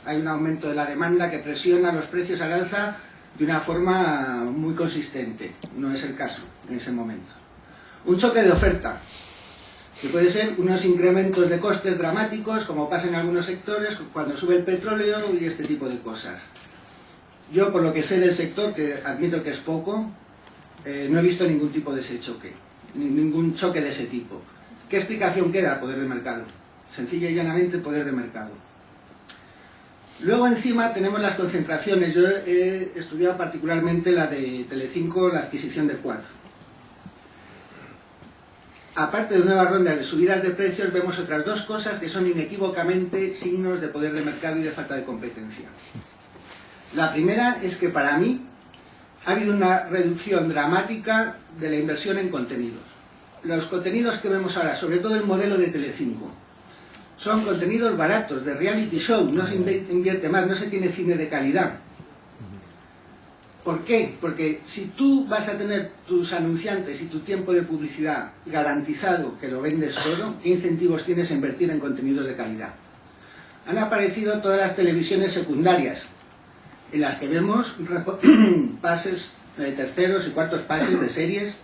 Hay un aumento de la demanda que presiona los precios al alza de una forma muy consistente. No es el caso en ese momento. Un choque de oferta, que puede ser unos incrementos de costes dramáticos, como pasa en algunos sectores cuando sube el petróleo y este tipo de cosas. Yo, por lo que sé del sector, que admito que es poco, no he visto ningún tipo de ese choque, ningún choque de ese tipo. ¿Qué explicación queda? Poder de mercado. Sencilla y llanamente, poder de mercado. Luego encima tenemos las concentraciones. Yo he estudiado particularmente la de Telecinco, la adquisición de Cuatro. Aparte de nuevas rondas de subidas de precios, vemos otras dos cosas que son inequívocamente signos de poder de mercado y de falta de competencia. La primera es que para mí ha habido una reducción dramática de la inversión en contenidos. Los contenidos que vemos ahora, sobre todo el modelo de Telecinco, son contenidos baratos, de reality show, no se invierte más, no se tiene cine de calidad. ¿Por qué? Porque si tú vas a tener tus anunciantes y tu tiempo de publicidad garantizado, que lo vendes todo, ¿qué incentivos tienes a invertir en contenidos de calidad? Han aparecido todas las televisiones secundarias, en las que vemos pases, terceros y cuartos pases de series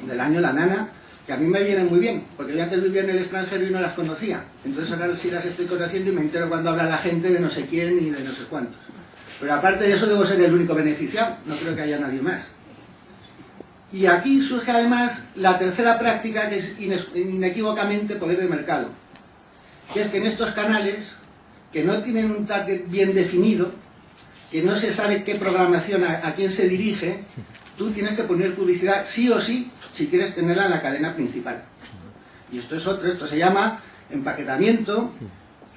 del año La Nana, que a mí me vienen muy bien, porque yo antes vivía en el extranjero y no las conocía. Entonces ahora sí las estoy conociendo y me entero cuando habla la gente de no sé quién y de no sé cuántos. Pero aparte de eso debo ser el único beneficiado, no creo que haya nadie más. Y aquí surge además la tercera práctica, que es inequívocamente poder de mercado, que es que en estos canales, que no tienen un target bien definido, que no se sabe qué programación a quién se dirige, tú tienes que poner publicidad sí o sí si quieres tenerla en la cadena principal. Y esto es otro, esto se llama empaquetamiento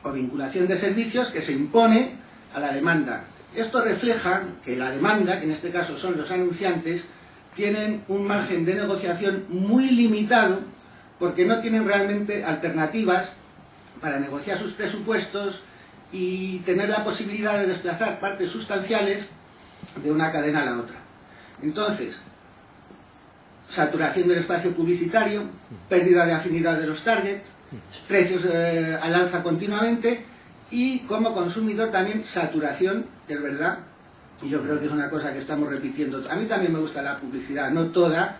o vinculación de servicios que se impone a la demanda. Esto refleja que la demanda, que en este caso son los anunciantes, tienen un margen de negociación muy limitado porque no tienen realmente alternativas para negociar sus presupuestos y tener la posibilidad de desplazar partes sustanciales de una cadena a la otra. Entonces, saturación del espacio publicitario, pérdida de afinidad de los targets, precios al alza continuamente y como consumidor también saturación, que es verdad, y yo creo que es una cosa que estamos repitiendo. A mí también me gusta la publicidad, no toda,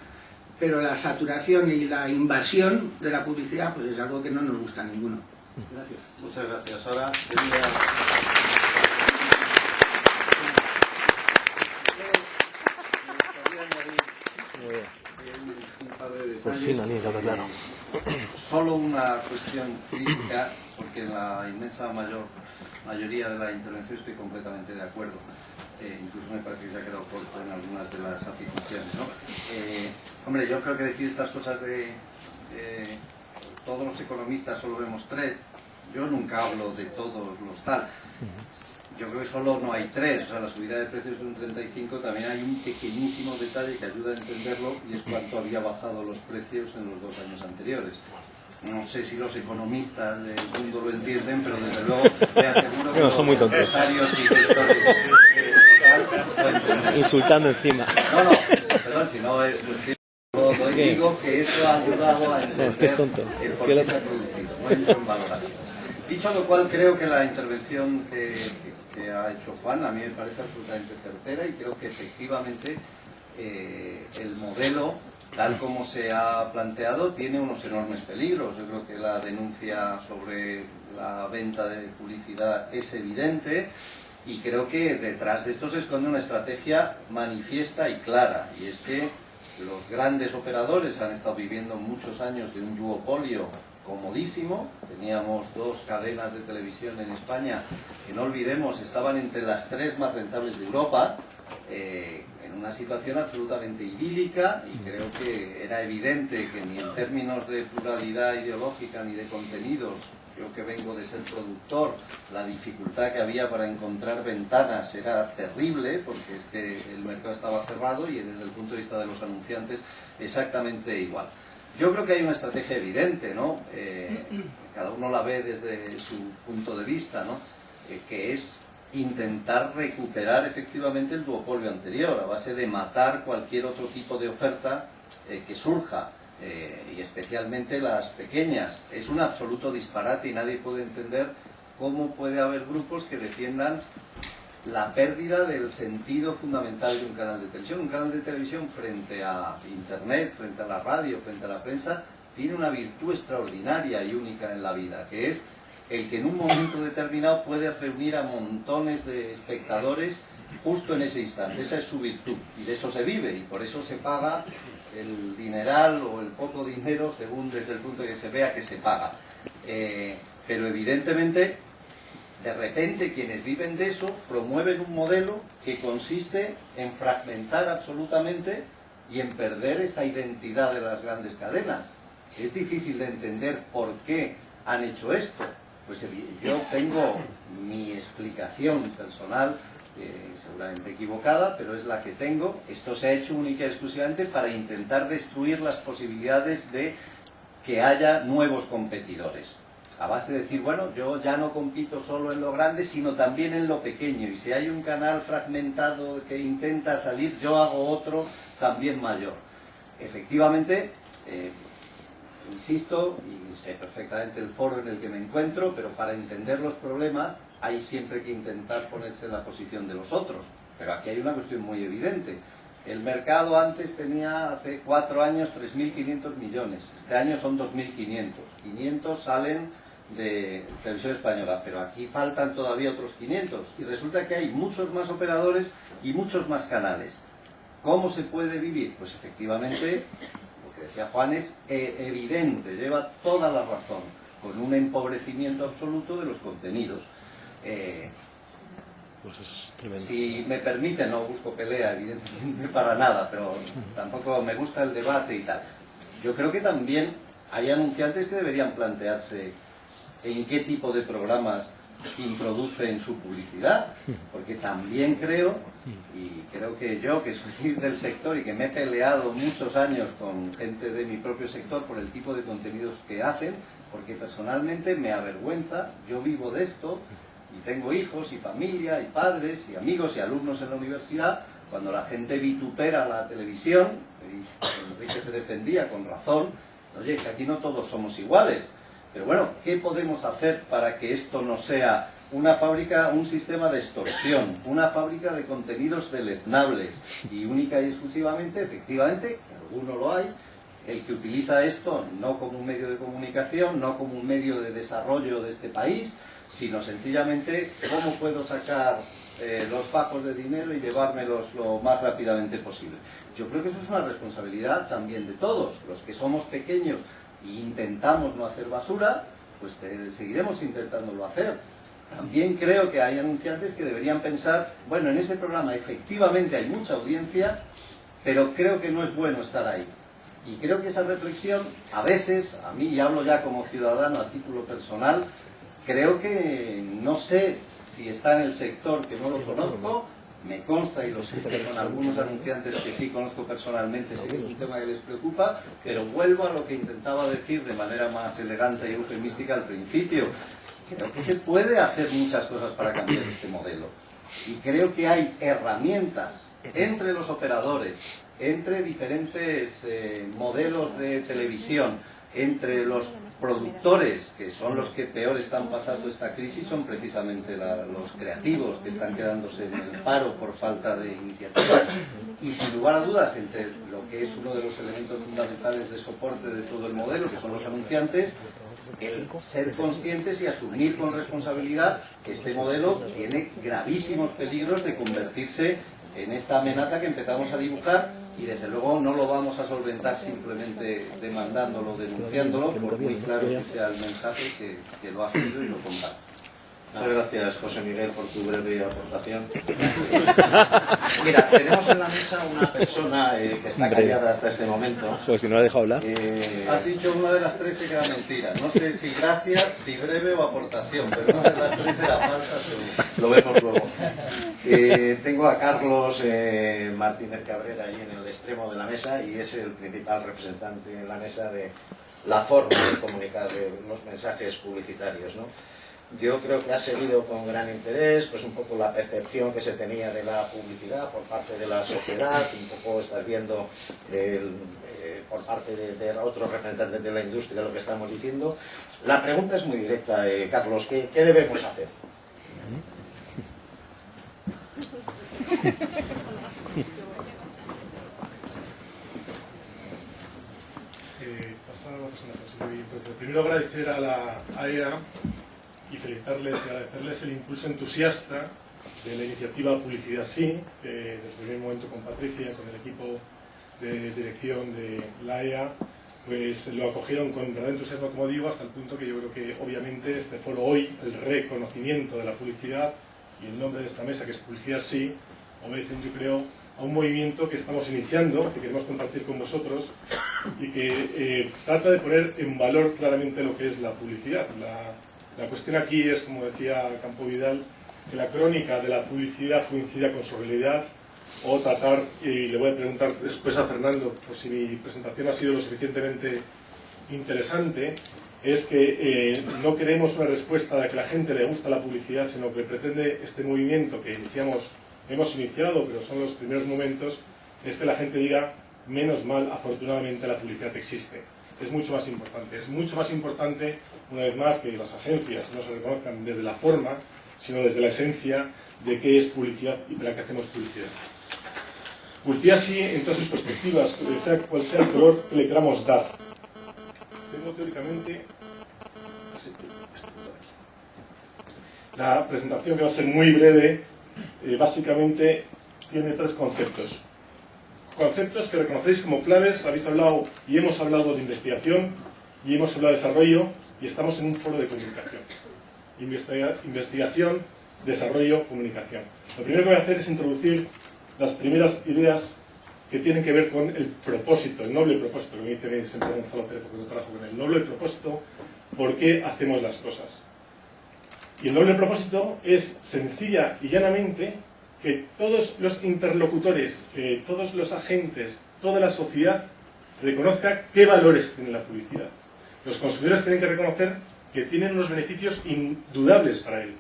pero la saturación y la invasión de la publicidad pues es algo que no nos gusta a ninguno. Gracias. Muchas gracias. Ahora quería... Por fin, Aníbal, claro. Solo una cuestión crítica, porque en la inmensa mayoría de la intervención estoy completamente de acuerdo. Incluso me parece que se ha quedado corto en algunas de las afirmaciones, ¿no? Hombre, yo creo que decir estas cosas de todos los economistas solo vemos tres, yo nunca hablo de todos los tal. Yo creo que solo no hay tres, o sea, la subida de precios de un 35 también hay un pequeñísimo detalle que ayuda a entenderlo y es cuánto había bajado los precios en los 2 años anteriores. No sé si los economistas del mundo lo entienden, pero desde luego te aseguro que son muy los tontos. empresarios y gestores lo entienden. Insultando encima. No, perdón, si no es cuestión. Yo digo que eso ha ayudado a entender No, es que es tonto. el por qué se ha producido, no entro en valoraciones. Dicho lo cual, creo que la intervención que ha hecho Juan a mí me parece absolutamente certera y creo que efectivamente el modelo, tal como se ha planteado, tiene unos enormes peligros. Yo creo que la denuncia sobre la venta de publicidad es evidente y creo que detrás de esto se esconde una estrategia manifiesta y clara, y es que los grandes operadores han estado viviendo muchos años de un duopolio comodísimo. Teníamos 2 cadenas de televisión en España que, no olvidemos, estaban entre las 3 más rentables de Europa, en una situación absolutamente idílica, y creo que era evidente que ni en términos de pluralidad ideológica ni de contenidos, yo que vengo de ser productor, la dificultad que había para encontrar ventanas era terrible, porque es que el mercado estaba cerrado y desde el punto de vista de los anunciantes exactamente igual. Yo creo que hay una estrategia evidente, ¿no? Cada uno la ve desde su punto de vista, ¿no? Que es intentar recuperar efectivamente el duopolio anterior, a base de matar cualquier otro tipo de oferta que surja, y especialmente las pequeñas. Es un absoluto disparate y nadie puede entender cómo puede haber grupos que defiendan la pérdida del sentido fundamental de un canal de televisión. Un canal de televisión frente a Internet, frente a la radio, frente a la prensa, tiene una virtud extraordinaria y única en la vida, que es el que en un momento determinado puede reunir a montones de espectadores justo en ese instante. Esa es su virtud y de eso se vive, y por eso se paga el dineral o el poco dinero según desde el punto de que se vea que se paga. Pero evidentemente, de repente, quienes viven de eso promueven un modelo que consiste en fragmentar absolutamente y en perder esa identidad de las grandes cadenas. Es difícil de entender por qué han hecho esto. Pues yo tengo mi explicación personal, seguramente equivocada, pero es la que tengo. Esto se ha hecho única y exclusivamente para intentar destruir las posibilidades de que haya nuevos competidores. A base de decir, bueno, yo ya no compito solo en lo grande, sino también en lo pequeño. Y si hay un canal fragmentado que intenta salir, yo hago otro también mayor. Efectivamente, insisto, y sé perfectamente el foro en el que me encuentro, pero para entender los problemas hay siempre que intentar ponerse en la posición de los otros. Pero aquí hay una cuestión muy evidente. El mercado antes tenía, hace 4 años, 3.500 millones. Este año son 2.500. 500 salen de Televisión Española, pero aquí faltan todavía otros 500. Y resulta que hay muchos más operadores y muchos más canales. ¿Cómo se puede vivir? Pues efectivamente, lo que decía Juan es evidente, lleva toda la razón, con un empobrecimiento absoluto de los contenidos. Pues es tremendo. Si me permiten, no busco pelea, evidentemente, para nada, pero tampoco me gusta el debate y tal. Yo creo que también hay anunciantes que deberían plantearse en qué tipo de programas introducen su publicidad, porque también creo, y creo que yo, que soy del sector y que me he peleado muchos años con gente de mi propio sector por el tipo de contenidos que hacen, porque personalmente me avergüenza, yo vivo de esto, y tengo hijos y familia y padres y amigos y alumnos en la universidad, cuando la gente vitupera la televisión, y Enrique se defendía con razón, oye, que aquí no todos somos iguales, pero bueno, ¿qué podemos hacer para que esto no sea una fábrica, un sistema de extorsión, una fábrica de contenidos deleznables y única y exclusivamente, efectivamente, que alguno lo hay, el que utiliza esto no como un medio de comunicación, no como un medio de desarrollo de este país, sino sencillamente cómo puedo sacar los fajos de dinero y llevármelos lo más rápidamente posible. Yo creo que eso es una responsabilidad también de todos, los que somos pequeños e intentamos no hacer basura, pues seguiremos intentándolo hacer. También creo que hay anunciantes que deberían pensar, bueno, en ese programa efectivamente hay mucha audiencia, pero creo que no es bueno estar ahí. Y creo que esa reflexión, a veces, a mí, y hablo ya como ciudadano a título personal, creo que no sé si está en el sector, que no lo conozco, me consta y lo sé que con algunos anunciantes que sí conozco personalmente, sé que es un tema que les preocupa, pero vuelvo a lo que intentaba decir de manera más elegante y eufemística al principio. Creo que se puede hacer muchas cosas para cambiar este modelo. Y creo que hay herramientas entre los operadores, entre diferentes modelos de televisión, entre los productores, que son los que peor están pasando esta crisis, son precisamente los creativos, que están quedándose en el paro por falta de iniciativa. Y sin lugar a dudas, entre lo que es uno de los elementos fundamentales de soporte de todo el modelo, que son los anunciantes, el ser conscientes y asumir con responsabilidad que este modelo tiene gravísimos peligros de convertirse en esta amenaza que empezamos a dibujar, y desde luego no lo vamos a solventar simplemente demandándolo, denunciándolo, por muy claro que sea el mensaje, que lo ha sido y lo comparto. Muchas gracias, José Miguel, por tu breve aportación. Mira, tenemos en la mesa una persona que está callada hasta este momento. Pues si no la he dejado hablar. Has dicho una de las tres y queda mentira. No sé si gracias, si breve o aportación, pero una de las tres era falsa seguro. Lo vemos luego. Tengo a Carlos Martínez Cabrera ahí en el extremo de la mesa, y es el principal representante en la mesa de la forma de comunicar los mensajes publicitarios, ¿no? Yo creo que ha seguido con gran interés pues un poco la percepción que se tenía de la publicidad por parte de la sociedad, un poco estás viendo por parte de otros representantes de la industria lo que estamos diciendo. La pregunta es muy directa, Carlos, ¿qué debemos hacer? Pasar a la presentación. Entonces, primero agradecer a la AEA y felicitarles y agradecerles el impulso entusiasta de la iniciativa Publicidad Sí, que desde el primer momento con Patricia, con el equipo de dirección de la AEA, pues lo acogieron con verdadero entusiasmo, como digo, hasta el punto que yo creo que obviamente este foro hoy, el reconocimiento de la publicidad y el nombre de esta mesa, que es Publicidad Sí, obedecen, yo creo, a un movimiento que estamos iniciando, que queremos compartir con vosotros y que trata de poner en valor claramente lo que es la publicidad. La cuestión aquí es, como decía Campo Vidal, que la crónica de la publicidad coincida con su realidad, o tratar, y le voy a preguntar después a Fernando por si mi presentación ha sido lo suficientemente interesante, es que no queremos una respuesta de que a la gente le gusta la publicidad, sino que pretende este movimiento que hemos iniciado, pero son los primeros momentos, es que la gente diga, menos mal, afortunadamente la publicidad existe. Es mucho más importante, una vez más, que las agencias no se reconozcan desde la forma, sino desde la esencia de qué es publicidad y para qué hacemos publicidad. Publicidad sí, en todas sus perspectivas, sea cual sea el color que le queramos dar. Tengo teóricamente... La presentación, que va a ser muy breve, básicamente tiene tres conceptos. conceptos que reconocéis como claves. Habéis hablado y hemos hablado de investigación y hemos hablado de desarrollo y estamos en un foro de comunicación. Investigación, desarrollo, comunicación. Lo primero que voy a hacer es introducir las primeras ideas que tienen que ver con el propósito, el noble propósito, que me dice siempre Gonzalo Pérez, porque lo trabajo con el noble propósito, por qué hacemos las cosas. Y el noble propósito es sencilla y llanamente que todos los interlocutores, todos los agentes, toda la sociedad reconozca qué valores tiene la publicidad. Los consumidores tienen que reconocer que tienen unos beneficios indudables para él.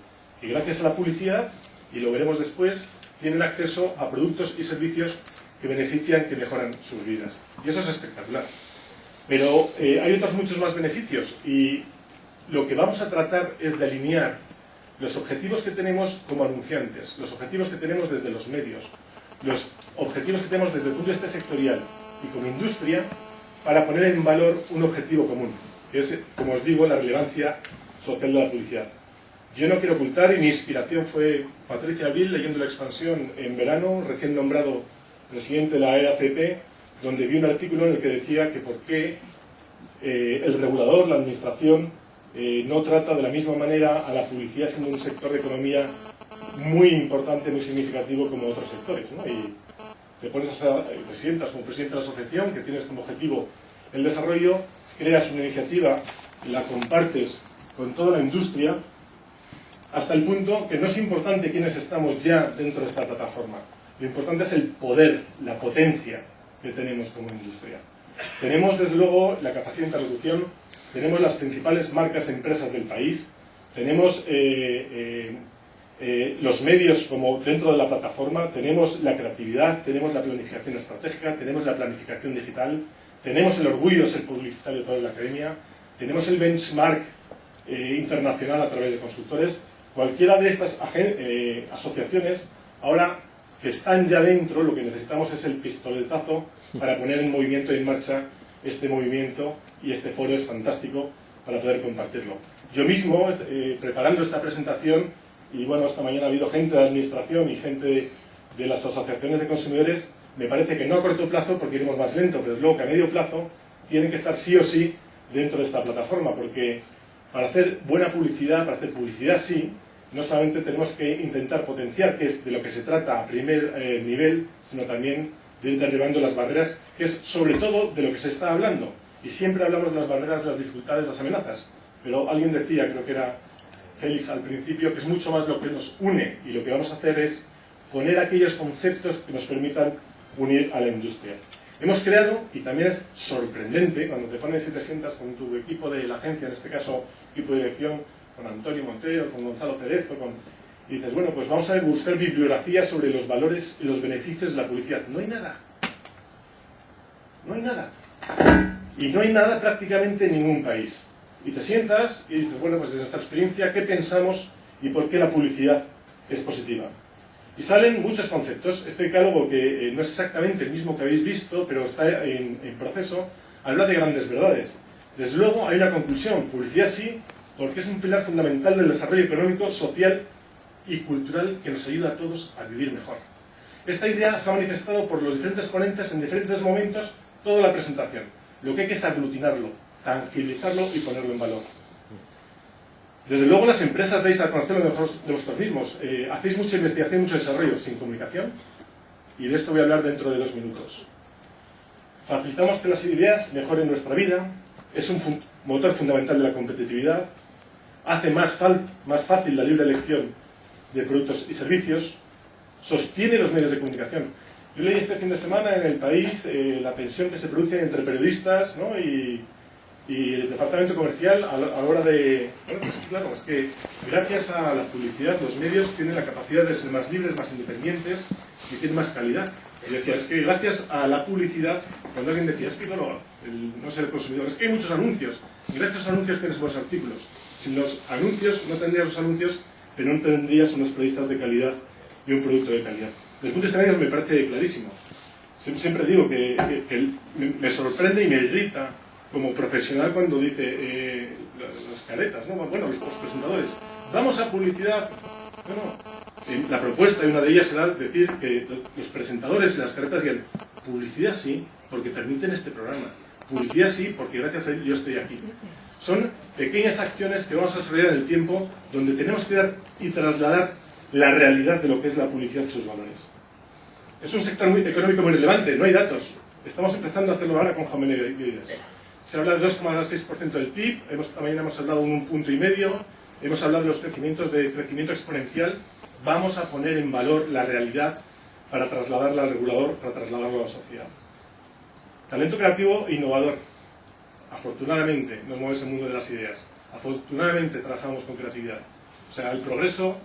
Y gracias a la publicidad, y lo veremos después, tienen acceso a productos y servicios que benefician, que mejoran sus vidas. Y eso es espectacular. Pero hay otros muchos más beneficios y lo que vamos a tratar es de alinear los objetivos que tenemos como anunciantes, los objetivos que tenemos desde los medios, los objetivos que tenemos desde el punto de vista sectorial y como industria para poner en valor un objetivo común, que es, como os digo, la relevancia social de la publicidad. Yo no quiero ocultar, y mi inspiración fue Patricia Abril leyendo La Expansión en verano, recién nombrado presidente de la EACP, donde vi un artículo en el que decía que por qué el regulador, la administración, no trata de la misma manera a la publicidad siendo un sector de economía muy importante, muy significativo como otros sectores, ¿no? Y te pones a presentas como presidente de la asociación, que tienes como objetivo el desarrollo, creas una iniciativa, la compartes con toda la industria, hasta el punto que no es importante quiénes estamos ya dentro de esta plataforma. Lo importante es el poder, la potencia que tenemos como industria. Tenemos, desde luego, la capacidad de interlocución, tenemos las principales marcas e empresas del país, tenemos los medios como dentro de la plataforma, tenemos la creatividad, tenemos la planificación estratégica, tenemos la planificación digital, tenemos el orgullo de ser publicitario a través de la academia, tenemos el benchmark internacional a través de consultores. Cualquiera de estas asociaciones, ahora que están ya dentro, lo que necesitamos es el pistoletazo para poner en movimiento y en marcha este movimiento, y este foro es fantástico para poder compartirlo. Yo mismo, preparando esta presentación, y bueno, esta mañana ha habido gente de la administración y gente de las asociaciones de consumidores, me parece que no a corto plazo, porque iremos más lento, pero es luego que a medio plazo tienen que estar sí o sí dentro de esta plataforma, porque para hacer buena publicidad, para hacer publicidad sí, no solamente tenemos que intentar potenciar, que es de lo que se trata a primer nivel, sino también de ir derribando las barreras, que es sobre todo de lo que se está hablando. Y siempre hablamos de las barreras, de las dificultades, de las amenazas. Pero alguien decía, creo que era Félix al principio, que es mucho más lo que nos une, y lo que vamos a hacer es poner aquellos conceptos que nos permitan unir a la industria. Hemos creado, y también es sorprendente, cuando te pones y te sientas con tu equipo de la agencia, en este caso equipo de dirección, con Antonio Montero, con Gonzalo Cerezo, y dices, bueno, pues vamos a buscar bibliografía sobre los valores y los beneficios de la publicidad. No hay nada. No hay nada. Y no hay nada prácticamente en ningún país. Y te sientas y dices, bueno, pues desde nuestra experiencia, ¿qué pensamos y por qué la publicidad es positiva? Y salen muchos conceptos. Este decálogo, que no es exactamente el mismo que habéis visto, pero está en proceso, habla de grandes verdades. Desde luego hay una conclusión: publicidad sí, porque es un pilar fundamental del desarrollo económico, social y cultural que nos ayuda a todos a vivir mejor. Esta idea se ha manifestado por los diferentes ponentes en diferentes momentos, toda la presentación. Lo que hay que es aglutinarlo, tangibilizarlo y ponerlo en valor. Desde luego las empresas dais a conocer lo mejor de vosotros mismos. Hacéis mucha investigación, mucho desarrollo sin comunicación, y de esto voy a hablar dentro de 2 minutos. Facilitamos que las ideas mejoren nuestra vida, es un motor fundamental de la competitividad, hace más fácil la libre elección de productos y servicios, sostiene los medios de comunicación. Yo leí este fin de semana en El País la tensión que se produce entre periodistas, ¿no? y el departamento comercial a la hora de... Bueno, pues claro, es que gracias a la publicidad los medios tienen la capacidad de ser más libres, más independientes y tienen más calidad. Y decía, es que gracias a la publicidad, cuando alguien decía, es que no sé el consumidor, es que hay muchos anuncios, y gracias a los anuncios tienes buenos artículos. Sin los anuncios no tendrías los anuncios, pero no tendrías unos periodistas de calidad y un producto de calidad. Desde el punto de vista médico me parece clarísimo. Siempre digo que me sorprende y me irrita como profesional cuando dice las caretas, ¿no? Bueno, los presentadores, vamos a publicidad. No. La propuesta, y una de ellas será decir que los presentadores y las caretas digan, Publicidad sí, porque permiten este programa. Publicidad sí, porque gracias a él yo estoy aquí. Son pequeñas acciones que vamos a desarrollar en el tiempo donde tenemos que dar y trasladar la realidad de lo que es la publicidad y sus valores. Es un sector económico muy relevante, no hay datos. Estamos empezando a hacerlo ahora con Jamón y Bebidas. Se habla de 2,6% del PIB, también hemos hablado de 1,5 punto, hemos hablado de los crecimientos de crecimiento exponencial. Vamos a poner en valor la realidad para trasladarla al regulador, para trasladarlo a la sociedad. Talento creativo e innovador. Afortunadamente nos mueve ese mundo de las ideas. Afortunadamente trabajamos con creatividad. O sea, el progreso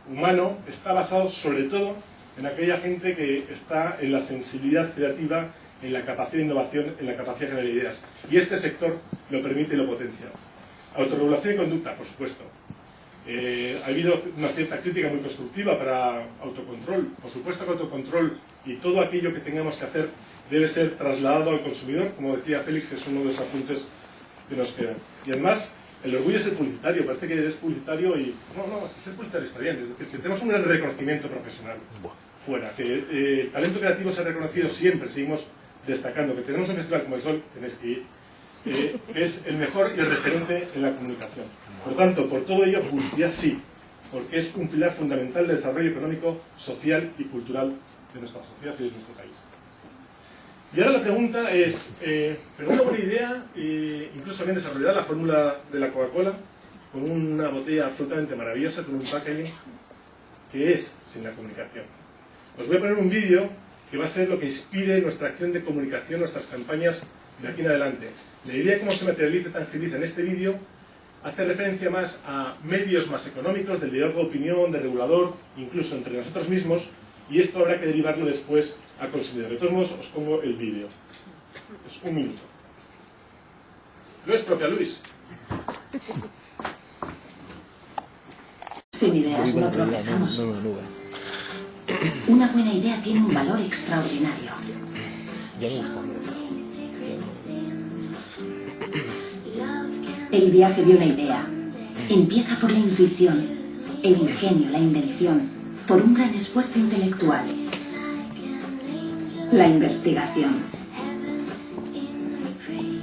humano está basado sobre todo en aquella gente que está en la sensibilidad creativa, en la capacidad de innovación, en la capacidad de generar ideas. Y este sector lo permite y lo potencia. Autorregulación y conducta, por supuesto. Ha habido una cierta crítica muy constructiva para autocontrol. Por supuesto que autocontrol y todo aquello que tengamos que hacer debe ser trasladado al consumidor, como decía Félix, que es uno de los apuntes que nos quedan. Y además, el orgullo es ser publicitario. Parece que eres publicitario y... No, ser publicitario está bien. Es decir, que tenemos un gran reconocimiento profesional fuera. Que el talento creativo se ha reconocido siempre, seguimos destacando. Que tenemos un festival como el Sol, tenéis que ir, es el mejor y el referente en la comunicación. Por tanto, por todo ello, publicidad sí, porque es un pilar fundamental del desarrollo económico, social y cultural de nuestra sociedad y de nuestro país. Y ahora la pregunta es, pero una buena idea, incluso bien desarrollada la fórmula de la Coca-Cola, con una botella absolutamente maravillosa, con un packaging, ¿qué es sin la comunicación? Os voy a poner un vídeo que va a ser lo que inspire nuestra acción de comunicación, nuestras campañas de aquí en adelante. La idea de cómo se materializa y tangibiliza en este vídeo hace referencia más a medios más económicos, del liderazgo de opinión, de regulador, incluso entre nosotros mismos, y esto habrá que derivarlo después al consumidor. De todos modos, os pongo el vídeo. Es 1 minuto. ¿Lo es propia, Luis? Sin ideas no progresamos. Una buena idea tiene un valor extraordinario. Ya me gustaría. El viaje de una idea empieza por la intuición, el ingenio, la invención, por un gran esfuerzo intelectual, la investigación.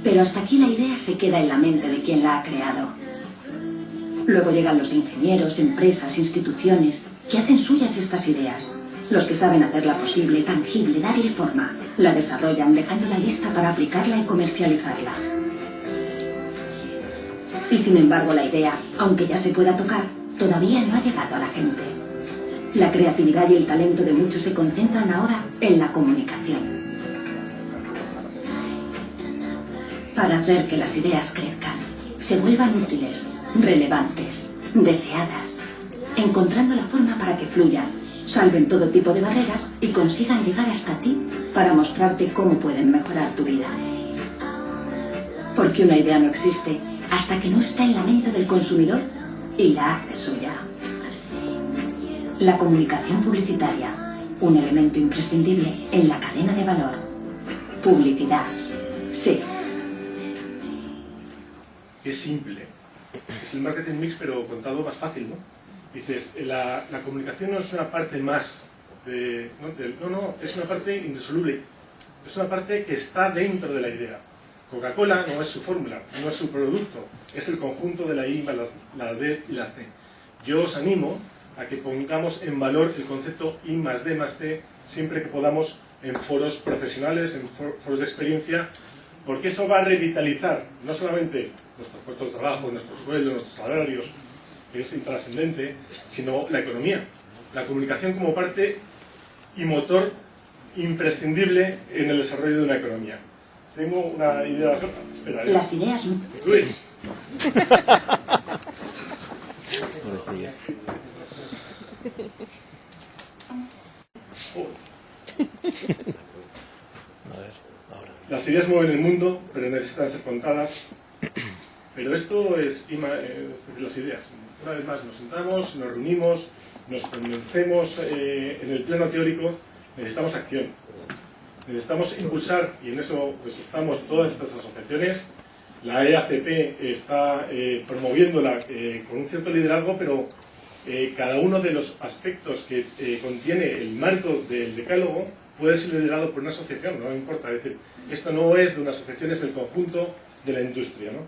Pero hasta aquí la idea se queda en la mente de quien la ha creado. Luego llegan los ingenieros, empresas, instituciones que hacen suyas estas ideas. Los que saben hacerla posible, tangible, darle forma, la desarrollan dejándola lista para aplicarla y comercializarla. Y sin embargo la idea, aunque ya se pueda tocar, todavía no ha llegado a la gente. La creatividad y el talento de muchos se concentran ahora en la comunicación. Para hacer que las ideas crezcan, se vuelvan útiles, relevantes, deseadas, encontrando la forma para que fluyan, salven todo tipo de barreras y consigan llegar hasta ti para mostrarte cómo pueden mejorar tu vida. Porque una idea no existe hasta que no está en la mente del consumidor y la hace suya. La comunicación publicitaria, un elemento imprescindible en la cadena de valor. Publicidad, sí. Es simple. Es el marketing mix, pero contado más fácil, ¿no? Dices, la comunicación no es una parte más de... No, es una parte indisoluble. Es una parte que está dentro de la idea. Coca-Cola no es su fórmula, no es su producto, es el conjunto de la I más la D y la C. Yo os animo a que pongamos en valor el concepto I más D más C siempre que podamos en foros profesionales, en foros de experiencia, porque eso va a revitalizar no solamente nuestros puestos de trabajo, nuestros sueldos, nuestros salarios, que es intrascendente, sino la economía. La comunicación como parte y motor imprescindible en el desarrollo de una economía. Tengo una idea... Espera, Las ideas... Luis. Las ideas mueven el mundo, pero necesitan ser contadas. Pero esto es las ideas. Una vez más, nos sentamos, nos reunimos, nos convencemos en el plano teórico, necesitamos acción. Necesitamos impulsar, y en eso pues estamos todas estas asociaciones. La EACP está promoviéndola con un cierto liderazgo, pero cada uno de los aspectos que contiene el marco del decálogo puede ser liderado por una asociación, no importa. Es decir, esto no es de una asociación, es del conjunto de la industria, ¿no?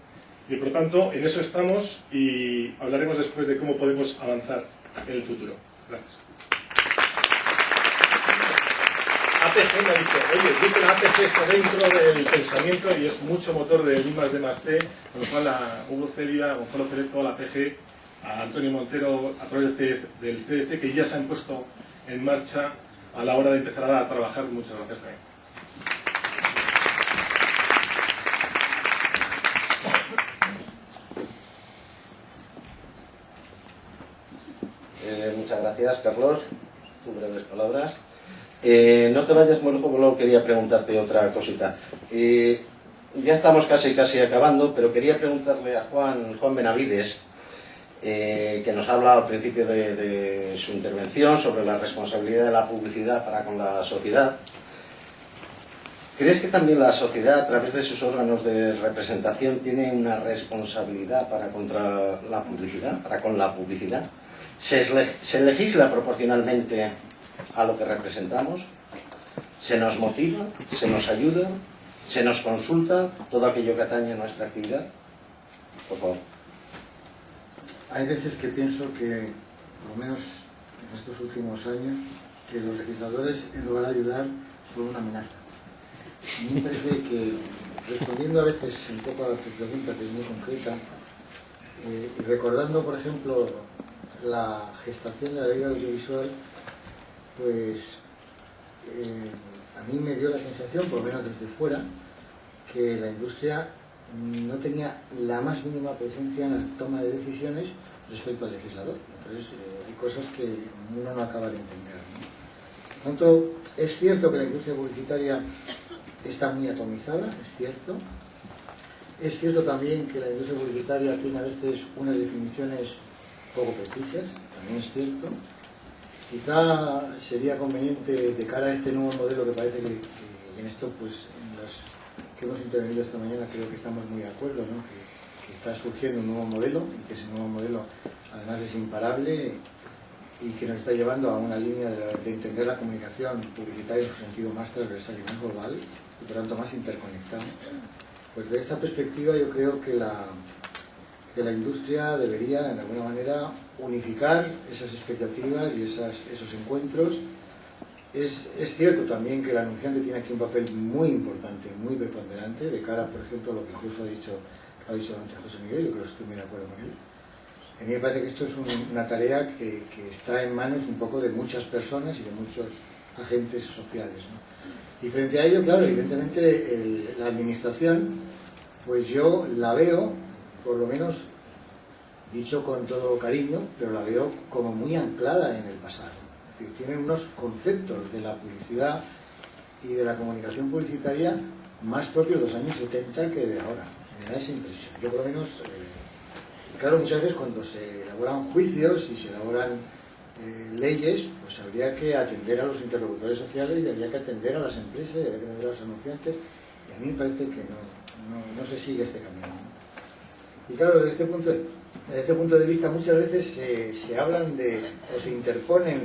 Y por lo tanto, en eso estamos y hablaremos después de cómo podemos avanzar en el futuro. Gracias. APG me ha dicho, oye, dice la APG está dentro del pensamiento y es mucho motor del I+D+T, con lo cual a Hugo Celia, a Gonzalo Cerezo, a la APG, a Antonio Montero, a través del CDC, que ya se han puesto en marcha a la hora de empezar a trabajar. Muchas gracias también. Muchas gracias, Carlos. Tus breves palabras. No te vayas muy lejos, luego quería preguntarte otra cosita. Ya estamos casi acabando, pero quería preguntarle a Juan Benavides, que nos habla al principio de su intervención sobre la responsabilidad de la publicidad para con la sociedad. ¿Crees que también la sociedad, a través de sus órganos de representación, tiene una responsabilidad para con la publicidad? ¿Se legisla proporcionalmente a lo que representamos? ¿Se nos motiva? ¿Se nos ayuda? ¿Se nos consulta todo aquello que atañe a nuestra actividad? Por favor. Hay veces que pienso que, por lo menos en estos últimos años, que los legisladores, en lugar de ayudar, son una amenaza. A mí me parece que, respondiendo a veces un poco a tu pregunta, que es muy concreta, y recordando, por ejemplo, la gestación de la ley de audiovisual, pues a mí me dio la sensación, por lo menos desde fuera, que la industria no tenía la más mínima presencia en la toma de decisiones respecto al legislador. Entonces hay cosas que uno no acaba de entender, ¿no? Por tanto, es cierto que la industria publicitaria está muy atomizada, es cierto. Es cierto también que la industria publicitaria tiene a veces unas definiciones poco precisas, también es cierto. Quizá sería conveniente, de cara a este nuevo modelo que parece que en esto, pues en las que hemos intervenido esta mañana, creo que estamos muy de acuerdo, ¿no? Que está surgiendo un nuevo modelo y que ese nuevo modelo además es imparable y que nos está llevando a una línea de entender la comunicación publicitaria en su sentido más transversal y más global y por tanto más interconectado. Pues de esta perspectiva yo creo que la industria debería, de alguna manera, unificar esas expectativas y esos encuentros. Es cierto también que el anunciante tiene aquí un papel muy importante, muy preponderante, de cara, por ejemplo, a lo que incluso ha dicho antes José Miguel. Yo creo que estoy muy de acuerdo con él. A mí me parece que esto es una tarea que está en manos un poco de muchas personas y de muchos agentes sociales, ¿no? Y frente a ello, claro, evidentemente la administración, pues yo la veo, por lo menos dicho con todo cariño, pero la veo como muy anclada en el pasado. Es decir, tienen unos conceptos de la publicidad y de la comunicación publicitaria más propios de los años 70 que de ahora. Me da esa impresión. Yo por lo menos, claro, muchas veces cuando se elaboran juicios y se elaboran leyes, pues habría que atender a los interlocutores sociales y habría que atender a las empresas y habría que atender a los anunciantes, y a mí me parece que no se sigue este camino, ¿no? Y claro, desde este punto de vista muchas veces se hablan o se interponen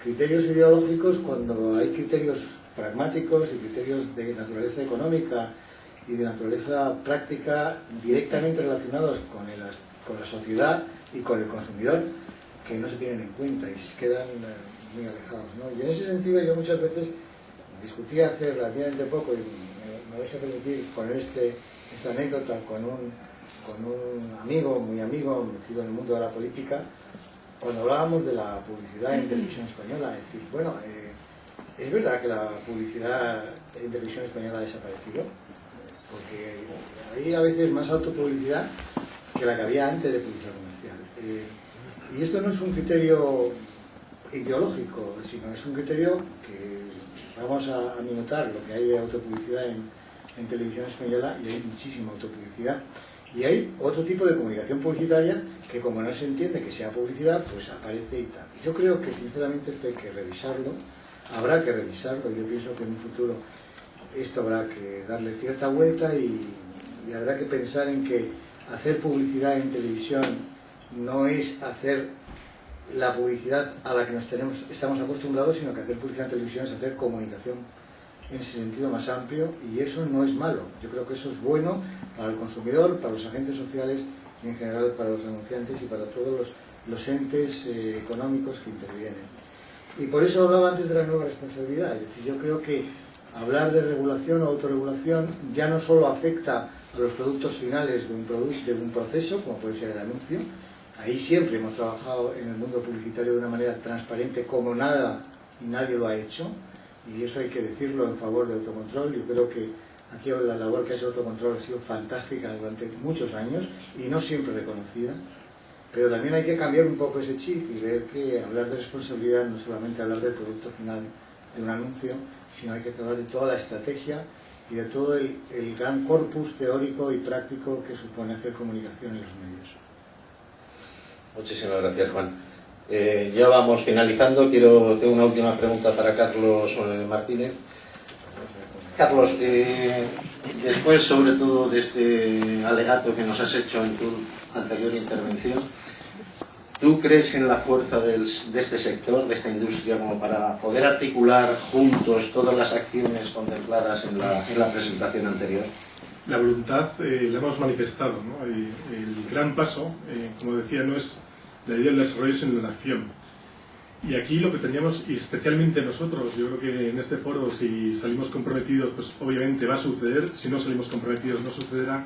criterios ideológicos cuando hay criterios pragmáticos y criterios de naturaleza económica y de naturaleza práctica directamente relacionados con la sociedad y con el consumidor, que no se tienen en cuenta y se quedan muy alejados, ¿no? Y en ese sentido yo muchas veces discutí hace relativamente poco, y me vais a permitir poner esta anécdota con un amigo, muy amigo, metido en el mundo de la política, cuando hablábamos de la publicidad en televisión española. Es decir, bueno, es verdad que la publicidad en televisión española ha desaparecido, porque hay a veces más autopublicidad que la que había antes de publicidad comercial. Y esto no es un criterio ideológico, sino es un criterio que vamos a minutar lo que hay de autopublicidad en televisión española, y hay muchísima autopublicidad. Y hay otro tipo de comunicación publicitaria que, como no se entiende que sea publicidad, pues aparece y tal. Yo creo que sinceramente esto hay que revisarlo, habrá que revisarlo. Yo pienso que en un futuro esto habrá que darle cierta vuelta y habrá que pensar en que hacer publicidad en televisión no es hacer la publicidad a la que estamos acostumbrados, sino que hacer publicidad en televisión es hacer comunicación en ese sentido más amplio, y eso no es malo. Yo creo que eso es bueno para el consumidor, para los agentes sociales y en general para los anunciantes y para todos los entes económicos que intervienen. Y por eso hablaba antes de la nueva responsabilidad. Es decir, yo creo que hablar de regulación o autorregulación ya no solo afecta a los productos finales de un proceso, como puede ser el anuncio. Ahí siempre hemos trabajado en el mundo publicitario de una manera transparente como nada y nadie lo ha hecho, y eso hay que decirlo en favor de autocontrol. Yo creo que aquí la labor que ha hecho autocontrol ha sido fantástica durante muchos años y no siempre reconocida, pero también hay que cambiar un poco ese chip y ver que hablar de responsabilidad no es solamente hablar del producto final de un anuncio, sino hay que hablar de toda la estrategia y de todo el gran corpus teórico y práctico que supone hacer comunicación en los medios. Muchísimas gracias, Juan. Ya vamos finalizando. Tengo una última pregunta para Carlos Martínez. Carlos, después sobre todo de este alegato que nos has hecho en tu anterior intervención, ¿tú crees en la fuerza de este sector, de esta industria, como para poder articular juntos todas las acciones contempladas en la presentación anterior? La voluntad la hemos manifestado, ¿no? El gran paso, como decía, no es la idea del desarrollo, sino la acción. Y aquí lo que teníamos, y especialmente nosotros, yo creo que en este foro, si salimos comprometidos, pues obviamente va a suceder. Si no salimos comprometidos no sucederá.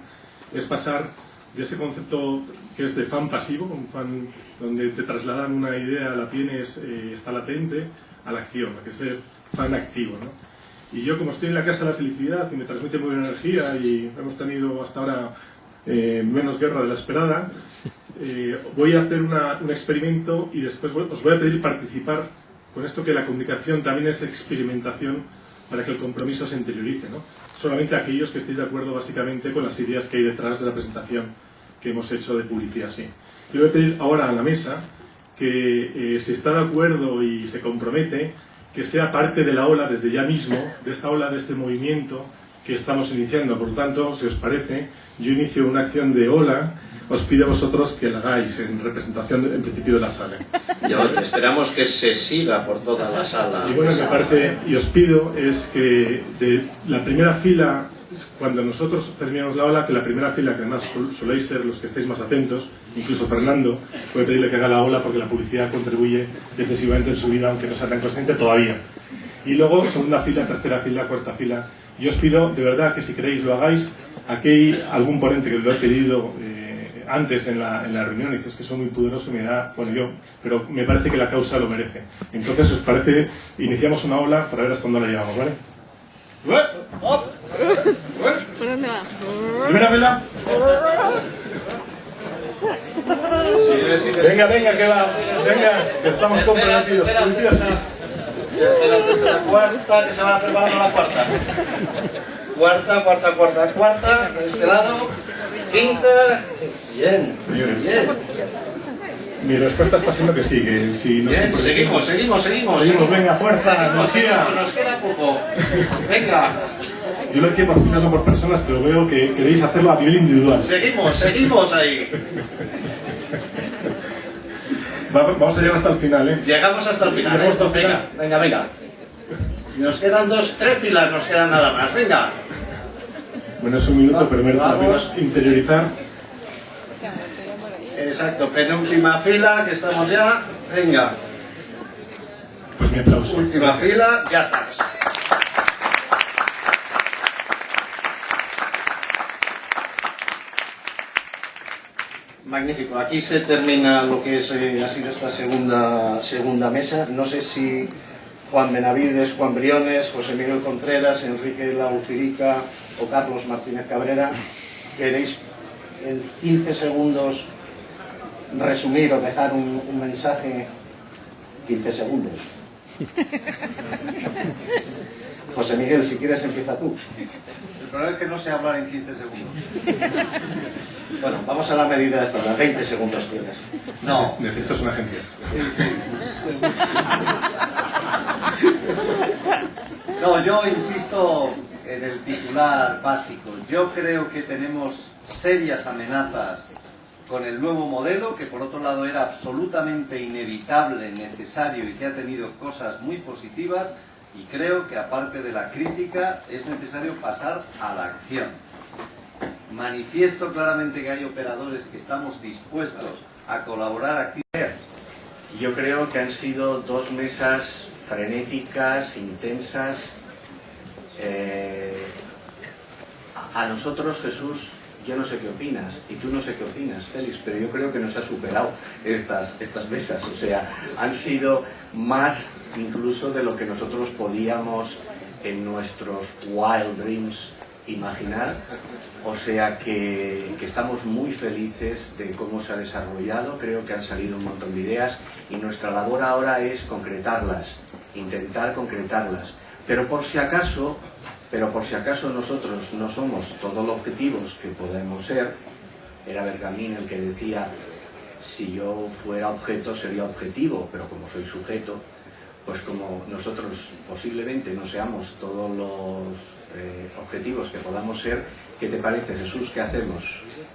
Es pasar de ese concepto que es de fan pasivo, un fan donde te trasladan una idea, la tienes, está latente, a la acción, a que ser fan activo, ¿no? Y yo, como estoy en la Casa de la Felicidad y me transmite muy buena energía y hemos tenido hasta ahora menos guerra de la esperada, voy a hacer un experimento y después os voy a pedir participar con esto, que la comunicación también es experimentación, para que el compromiso se interiorice, ¿no? Solamente aquellos que estéis de acuerdo básicamente con las ideas que hay detrás de la presentación que hemos hecho de publicidad. Sí. Yo voy a pedir ahora a la mesa que si está de acuerdo y se compromete, que sea parte de la ola desde ya mismo, de esta ola, de este movimiento que estamos iniciando. Por lo tanto, si os parece, yo inicio una acción de ola, os pido a vosotros que la hagáis en representación, en principio, de la sala. Esperamos que se siga por toda la sala. Y bueno, me parece, y os pido, es que de la primera fila, cuando nosotros terminamos la ola, que la primera fila, que además soléis ser los que estéis más atentos, incluso Fernando, puede pedirle que haga la ola porque la publicidad contribuye decisivamente en su vida, aunque no sea tan consciente todavía. Y luego, segunda fila, tercera fila, cuarta fila. Y os pido, de verdad, que si queréis lo hagáis. Aquí hay algún ponente que lo he pedido antes en la reunión, y dices que soy muy pudoroso, me da, bueno, yo, pero me parece que la causa lo merece. Entonces, ¿os parece? Iniciamos una ola para ver hasta dónde la llevamos, ¿vale? ¿Por dónde va? Primera vela. Venga, venga, que va. Venga, que estamos comprometidos. La cuarta, que se va preparando la cuarta. Cuarta, de este lado. Quinta. Bien, señores. Bien. Mi respuesta está siendo que sí, que si nos bien, seguimos. Seguimos, venga, fuerza, energía. Nos queda poco. Venga. Yo lo decía por filas o por personas, pero veo que queréis hacerlo a nivel individual. Seguimos ahí. Vamos a llegar hasta el final, ¿eh? Llegamos hasta el final. Hasta el final. Venga. Nos quedan tres filas, nos quedan nada más. Venga. Bueno, es un minuto, pero merece la pena interiorizar. Exacto, penúltima fila, que estamos ya. Venga. Pues mi aplauso. Última fila, ya estamos. Magnífico, aquí se termina lo que ha sido esta segunda mesa. No sé si Juan Benavides, Juan Briones, José Miguel Contreras, Enrique Laufirica o Carlos Martínez Cabrera queréis en 15 segundos resumir o dejar un mensaje. 15 segundos. José Miguel, si quieres empieza tú. El problema es que no sé hablar en 15 segundos. Bueno, vamos a la medida estándar, 20 segundos tienes. No. Necesitas una agencia. No, yo insisto en el titular básico. Yo creo que tenemos serias amenazas con el nuevo modelo, que por otro lado era absolutamente inevitable, necesario y que ha tenido cosas muy positivas, y creo que aparte de la crítica es necesario pasar a la acción. Manifiesto claramente que hay operadores que estamos dispuestos a colaborar activamente. Yo creo que han sido 2 mesas frenéticas, intensas. A nosotros, Jesús, yo no sé qué opinas, y tú no sé qué opinas, Félix, pero yo creo que nos ha superado estas mesas. O sea, han sido más incluso de lo que nosotros podíamos en nuestros wild dreams imaginar. O sea que estamos muy felices de cómo se ha desarrollado. Creo que han salido un montón de ideas y nuestra labor ahora es concretarlas, intentar concretarlas. Pero por si acaso nosotros no somos todos los objetivos que podemos ser. Era Bergamín el que decía: si yo fuera objeto sería objetivo, pero como soy sujeto, pues como nosotros posiblemente no seamos todos los objetivos que podamos ser. ¿Qué te parece, Jesús? ¿Qué hacemos?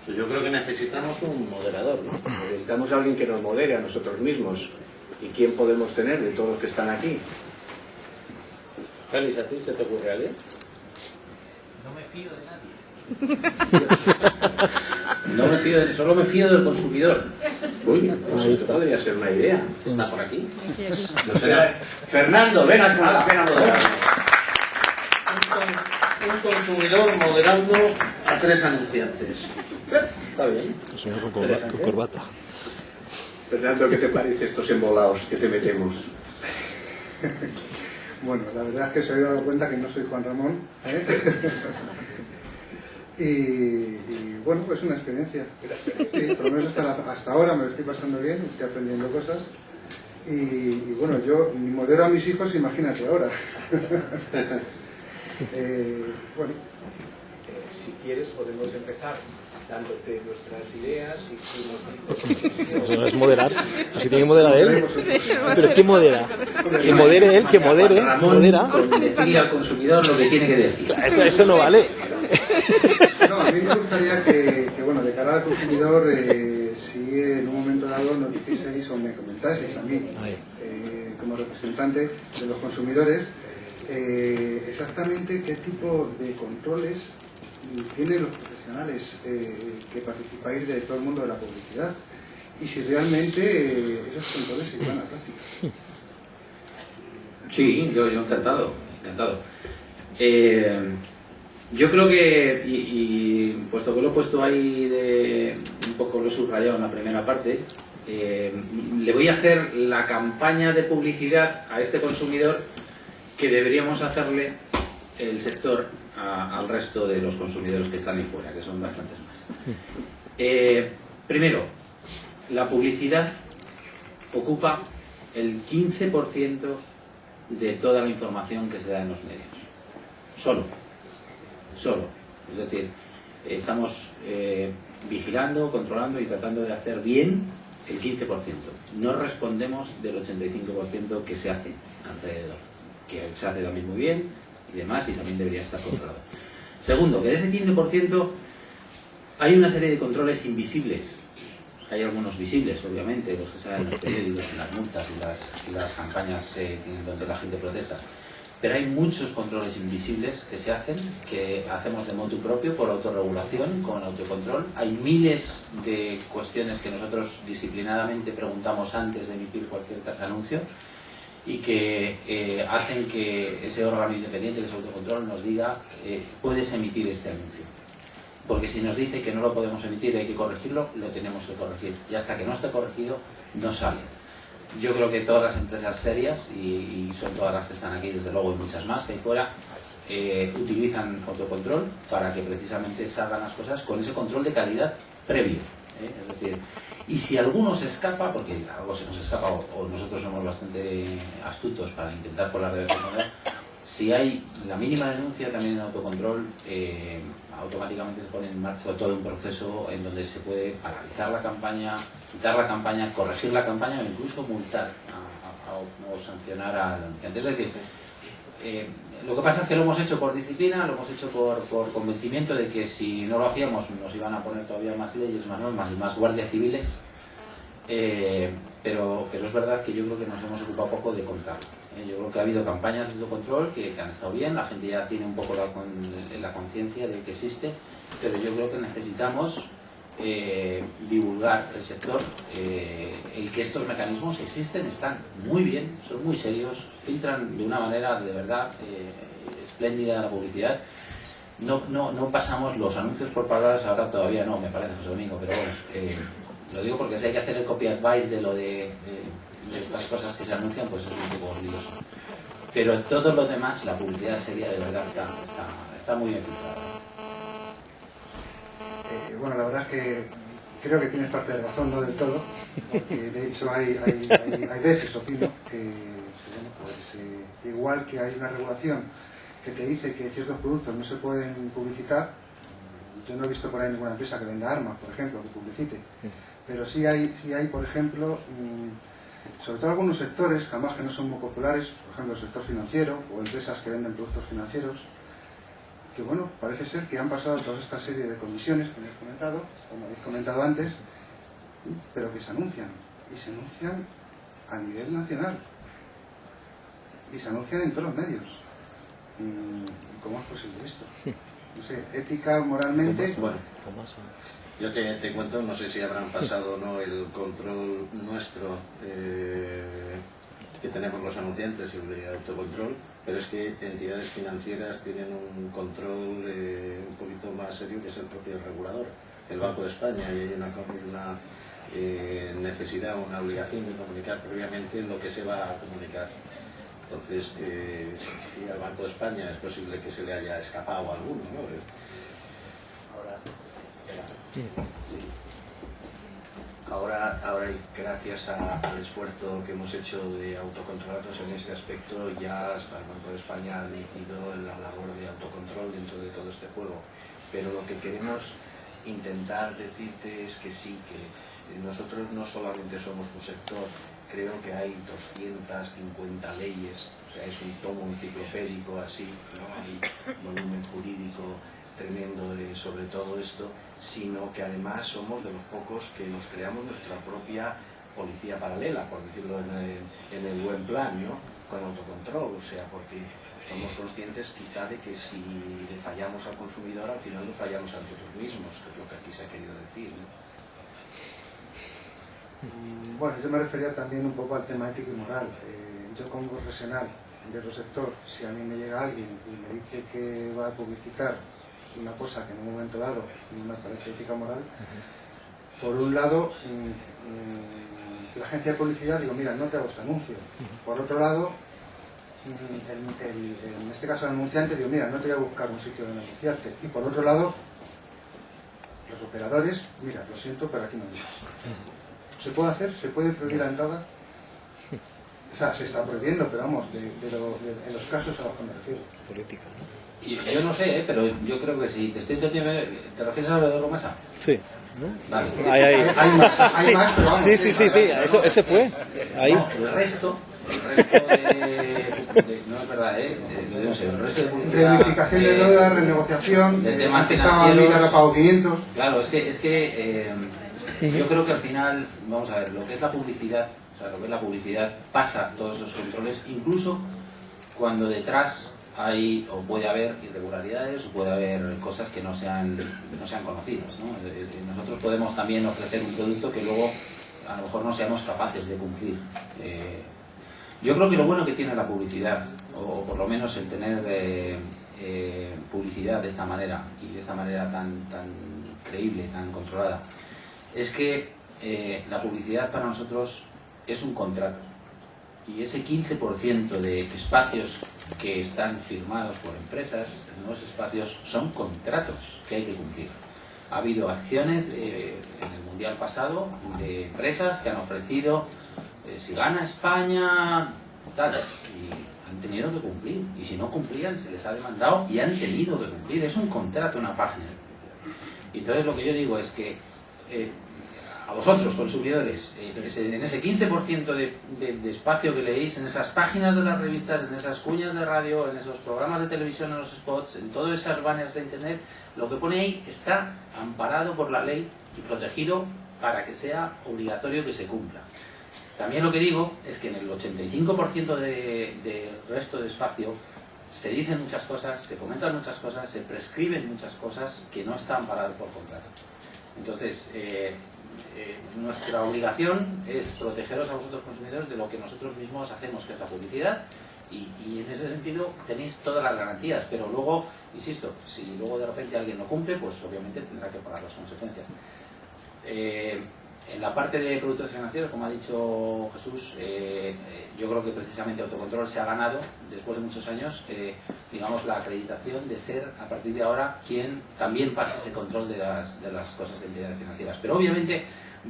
Pues yo creo que necesitamos un moderador, ¿no? Necesitamos a alguien que nos modere a nosotros mismos. ¿Y quién podemos tener de todos los que están aquí? Félix, ¿a ti se te ocurre alguien? No me fío de nadie. Solo me fío del consumidor. Uy, pues esto podría ser una idea. Está por aquí. No será. Fernando, ven acá, ven a moderar. Un consumidor moderando a 3 anunciantes. Está bien. Consumidor con corbata. Fernando, ¿qué te parece estos embolados que te metemos? Bueno, la verdad es que se había dado cuenta que no soy Juan Ramón, ¿eh? y bueno, pues una experiencia. Sí, por lo menos hasta ahora me lo estoy pasando bien, estoy aprendiendo cosas. Y bueno, yo ni modero a mis hijos, imagínate ahora. Bueno. Si quieres podemos empezar dándote nuestras ideas y tú nos dices... Eso no es moderar. Pues si tiene que moderar él. Pero ¿quién modera? Que modere él, que modere. Ramón, Modera. con decirle al consumidor lo que tiene que decir. Claro, eso no vale. No, a mí me gustaría que bueno, de cara al consumidor, si en un momento dado nos dijeseis o me comentaseis a mí, como representante de los consumidores, exactamente qué tipo de controles tienen los profesionales que participáis de todo el mundo de la publicidad y si realmente esos controles se llevan a la práctica. Sí, yo encantado. Yo creo que, y puesto que lo he puesto ahí un poco lo he subrayado en la primera parte, le voy a hacer la campaña de publicidad a este consumidor que deberíamos hacerle el sector al resto de los consumidores que están ahí fuera, que son bastantes más. Primero, la publicidad ocupa el 15% de toda la información que se da en los medios. Solo. Es decir, estamos vigilando, controlando y tratando de hacer bien el 15%. No respondemos del 85% que se hace alrededor, que se hace también muy bien y demás, y también debería estar controlado. Segundo, que de ese 15% hay una serie de controles invisibles. Hay algunos visibles, obviamente, los que salen en los periódicos, en las multas y las campañas donde la gente protesta. Pero hay muchos controles invisibles que se hacen, que hacemos de motu propio, por autorregulación, con autocontrol. Hay miles de cuestiones que nosotros disciplinadamente preguntamos antes de emitir cualquier anuncio y que hacen que ese órgano independiente, que es autocontrol, nos diga puedes emitir este anuncio. Porque si nos dice que no lo podemos emitir y hay que corregirlo, lo tenemos que corregir. Y hasta que no esté corregido, no sale. Yo creo que todas las empresas serias, y son todas las que están aquí, desde luego, y muchas más que hay fuera, utilizan autocontrol para que precisamente salgan las cosas con ese control de calidad previo. Es decir, y si alguno se escapa, porque algo se nos escapa, o nosotros somos bastante astutos para intentar colar de vez en cuando, si hay la mínima denuncia también en autocontrol, automáticamente se pone en marcha todo un proceso en donde se puede paralizar la campaña, quitar la campaña, corregir la campaña o incluso multar o sancionar al anunciante. Es decir, Lo que pasa es que lo hemos hecho por disciplina, lo hemos hecho por convencimiento de que si no lo hacíamos nos iban a poner todavía más leyes, más normas y más guardias civiles. Pero es verdad que yo creo que nos hemos ocupado poco de contarlo. Yo creo que ha habido campañas de autocontrol que han estado bien, la gente ya tiene un poco la conciencia de que existe, pero yo creo que necesitamos divulgar el sector, el que estos mecanismos existen, están muy bien, son muy serios, filtran de una manera de verdad espléndida la publicidad. No pasamos los anuncios por palabras, ahora todavía no, me parece, José Domingo, pero bueno, lo digo porque si hay que hacer el copy advice de lo de estas cosas que se anuncian, pues es un poco lioso. Pero todo lo demás, la publicidad seria de verdad está muy bien filtrada. Bueno, la verdad es que creo que tienes parte de razón, no del todo, porque de hecho hay veces, opino, que bueno, pues, igual que hay una regulación que te dice que ciertos productos no se pueden publicitar, yo no he visto por ahí ninguna empresa que venda armas, por ejemplo, que publicite, pero sí hay por ejemplo, sobre todo algunos sectores, además que no son muy populares, por ejemplo el sector financiero o empresas que venden productos financieros, que bueno, parece ser que han pasado toda esta serie de comisiones que como habéis comentado antes, pero que se anuncian, y se anuncian a nivel nacional, y se anuncian en todos los medios. ¿Cómo es posible esto? No sé, ética, moralmente... Bueno, yo te cuento, no sé si habrán pasado o no el control nuestro que tenemos los anunciantes, el de autocontrol, pero es que entidades financieras tienen un control un poquito más serio, que es el propio regulador, el Banco de España, y hay una necesidad, una obligación de comunicar previamente lo que se va a comunicar. Entonces, si al Banco de España es posible que se le haya escapado a alguno, ¿no? Ahora gracias al esfuerzo que hemos hecho de autocontrolarnos en este aspecto, ya hasta el Banco de España ha admitido la labor de autocontrol dentro de todo este juego. Pero lo que queremos intentar decirte es que sí, que nosotros no solamente somos un sector, creo que hay 250 leyes, o sea, es un tomo enciclopédico así, ¿no? Hay volumen jurídico tremendo sobre todo esto, sino que además somos de los pocos que nos creamos nuestra propia policía paralela, por decirlo en el buen plan, ¿no? Con autocontrol, o sea, porque somos conscientes quizá de que si le fallamos al consumidor, al final le fallamos a nosotros mismos, que es lo que aquí se ha querido decir, ¿no? Bueno, yo me refería también un poco al tema ético y moral. Yo como profesional de otro sector, si a mí me llega alguien y me dice que va a publicitar una cosa que en un momento dado no me parece ética o moral, por un lado, la agencia de publicidad digo, mira, no te hago este anuncio. Por otro lado, en este caso el anunciante digo, mira, no te voy a buscar un sitio donde anunciarte. Y por otro lado, los operadores, mira, lo siento, pero aquí no digo. ¿Se puede hacer? ¿Se puede prohibir la entrada? O sea, se está prohibiendo, pero vamos, en los casos a los que me refiero. Política, ¿no? Yo no sé, pero yo creo que sí. ¿Te refieres a lo de Romesa? Sí. Vale. Hay más, sí, eso, ese fue. Ahí. No, el resto de no es verdad, lo digo en serio, el resto de publicidad, reunificación de deuda, renegociación, de temas financieros, pago 500. Claro, es que yo creo que al final, vamos a ver, lo que es la publicidad, o sea, lo que es la publicidad pasa todos esos controles, incluso cuando detrás hay o puede haber irregularidades o puede haber cosas que no sean conocidas, ¿no? Nosotros podemos también ofrecer un producto que luego a lo mejor no seamos capaces de cumplir. Yo creo que lo bueno que tiene la publicidad, o por lo menos el tener publicidad de esta manera y de esta manera tan creíble, tan controlada, es que la publicidad para nosotros es un contrato. Y ese 15% de espacios que están firmados por empresas, nuevos espacios, son contratos que hay que cumplir. Ha habido acciones en el Mundial pasado de empresas que han ofrecido, si gana España, tal, y han tenido que cumplir. Y si no cumplían, se les ha demandado y han tenido que cumplir. Es un contrato, una página. Y entonces lo que yo digo es que a vosotros, consumidores, en ese 15% de espacio que leéis, en esas páginas de las revistas, en esas cuñas de radio, en esos programas de televisión, en los spots, en todos esos banners de internet, lo que pone ahí está amparado por la ley y protegido para que sea obligatorio que se cumpla. También lo que digo es que en el 85% del resto de espacio se dicen muchas cosas, se comentan muchas cosas, se prescriben muchas cosas que no están amparadas por contrato. Entonces, nuestra obligación es protegeros a vosotros consumidores de lo que nosotros mismos hacemos, que es la publicidad, y en ese sentido tenéis todas las garantías, pero luego, insisto, si luego de repente alguien no cumple, pues obviamente tendrá que pagar las consecuencias. En la parte de productos financieros, como ha dicho Jesús, yo creo que precisamente Autocontrol se ha ganado, después de muchos años, digamos, la acreditación de ser, a partir de ahora, quien también pase ese control de las cosas de entidades financieras. Pero obviamente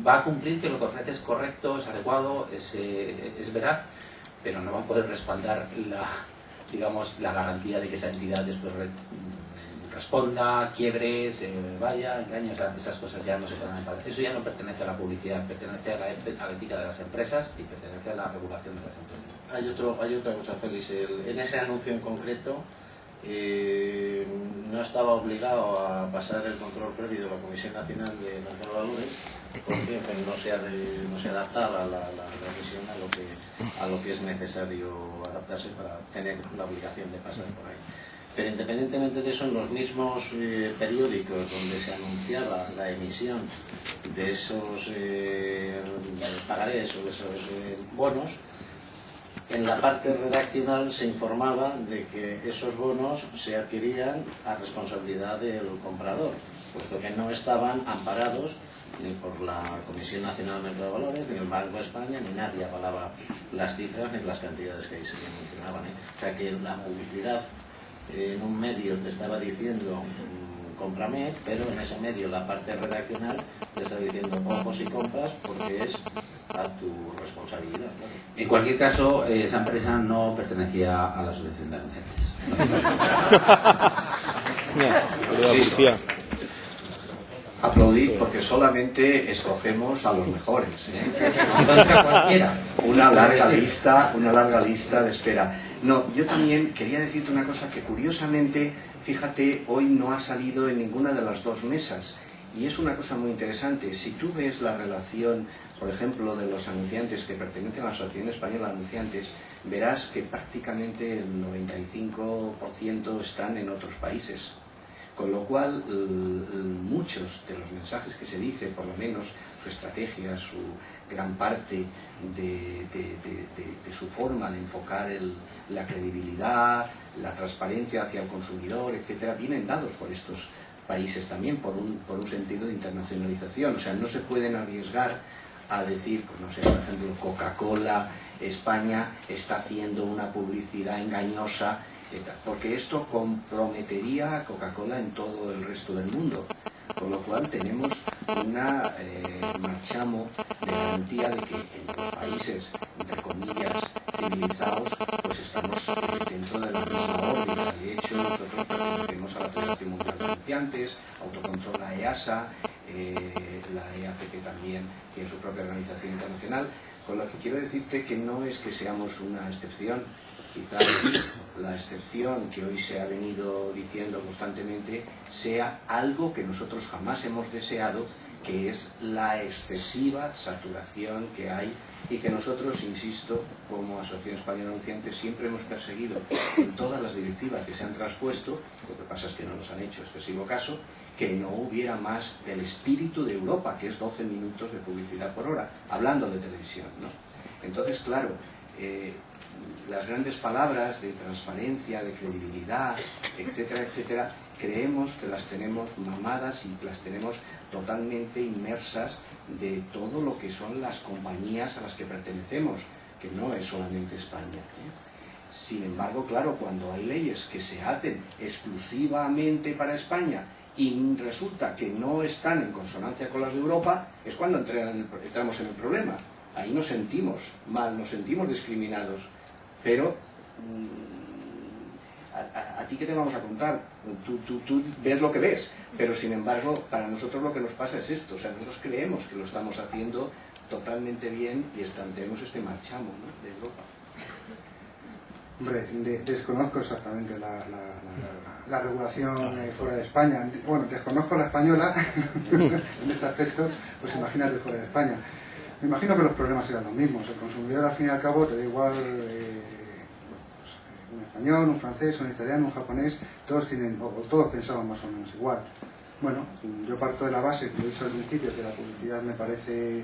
va a cumplir que lo que ofrece es correcto, es adecuado, es veraz, pero no va a poder respaldar la garantía de que esa entidad después responda, quiebre, se vaya, engañe. O sea, esas cosas ya no se pueden amparar. Eso ya no pertenece a la publicidad, pertenece a la ética de las empresas y pertenece a la regulación de las empresas. Hay otra cosa, Félix. En ese anuncio en concreto no estaba obligado a pasar el control previo de la Comisión Nacional de Mercado de Valores, porque no se adaptaba la revisión a lo que es necesario adaptarse para tener la obligación de pasar por ahí. Pero independientemente de eso, en los mismos periódicos donde se anunciaba la emisión de esos pagarés o de esos bonos, en la parte redaccional se informaba de que esos bonos se adquirían a responsabilidad del comprador, puesto que no estaban amparados ni por la Comisión Nacional de Mercado de Valores, ni el Banco de España, ni nadie avalaba las cifras ni las cantidades que ahí se mencionaban. O sea que la publicidad en un medio te estaba diciendo cómprame, pero en ese medio la parte redaccional te está diciendo ojo si compras porque es a tu responsabilidad. Claro. En cualquier caso, esa empresa no pertenecía a la Asociación de Anunciantes. Sí. Aplaudir porque solamente escogemos a los mejores, una larga lista de espera. No, yo también quería decirte una cosa que curiosamente, fíjate, hoy no ha salido en ninguna de las dos mesas y es una cosa muy interesante. Si tú ves la relación, por ejemplo, de los anunciantes que pertenecen a la Asociación Española de Anunciantes, verás que prácticamente el 95% están en otros países. Con lo cual, muchos de los mensajes que se dice, por lo menos su estrategia, su gran parte de su forma de enfocar la credibilidad, la transparencia hacia el consumidor, etcétera, vienen dados por estos países también, por un sentido de internacionalización. O sea, no se pueden arriesgar a decir, pues no sé, por ejemplo, Coca-Cola España está haciendo una publicidad engañosa, porque esto comprometería a Coca-Cola en todo el resto del mundo, con lo cual tenemos una marchamo de garantía de que en los países, entre comillas, civilizados, pues estamos dentro de la misma órbita. De hecho, nosotros pertenecemos a la Federación Mundial de Anunciantes, Autocontrol, la EASA, la EACP también tiene su propia organización internacional, con lo que quiero decirte que no es que seamos una excepción. Quizás la excepción que hoy se ha venido diciendo constantemente sea algo que nosotros jamás hemos deseado, que es la excesiva saturación que hay y que nosotros, insisto, como Asociación Española de Anunciantes siempre hemos perseguido en todas las directivas que se han traspuesto. Lo que pasa es que no nos han hecho excesivo caso, que no hubiera más del espíritu de Europa, que es 12 minutos de publicidad por hora, hablando de televisión, ¿no? Entonces, claro, las grandes palabras de transparencia, de credibilidad, etcétera, etcétera, creemos que las tenemos mamadas y las tenemos totalmente inmersas de todo lo que son las compañías a las que pertenecemos, que no es solamente España, ¿eh? Sin embargo, claro, cuando hay leyes que se hacen exclusivamente para España y resulta que no están en consonancia con las de Europa, es cuando entramos en el problema. Ahí nos sentimos mal, nos sentimos discriminados. Pero ¿a ti qué te vamos a contar? Tú ves lo que ves, pero sin embargo, para nosotros lo que nos pasa es esto, o sea, nosotros creemos que lo estamos haciendo totalmente bien y tenemos este marchamo, ¿no?, de Europa. Hombre, desconozco exactamente la regulación fuera de España. Bueno, desconozco la española en este aspecto, pues imagínate fuera de España. Me imagino que los problemas serán los mismos. El consumidor, al fin y al cabo, te da igual un español, un francés, un italiano, un japonés, todos tienen, o todos pensaban más o menos igual. Bueno, yo parto de la base, como he dicho al principio, que la publicidad me parece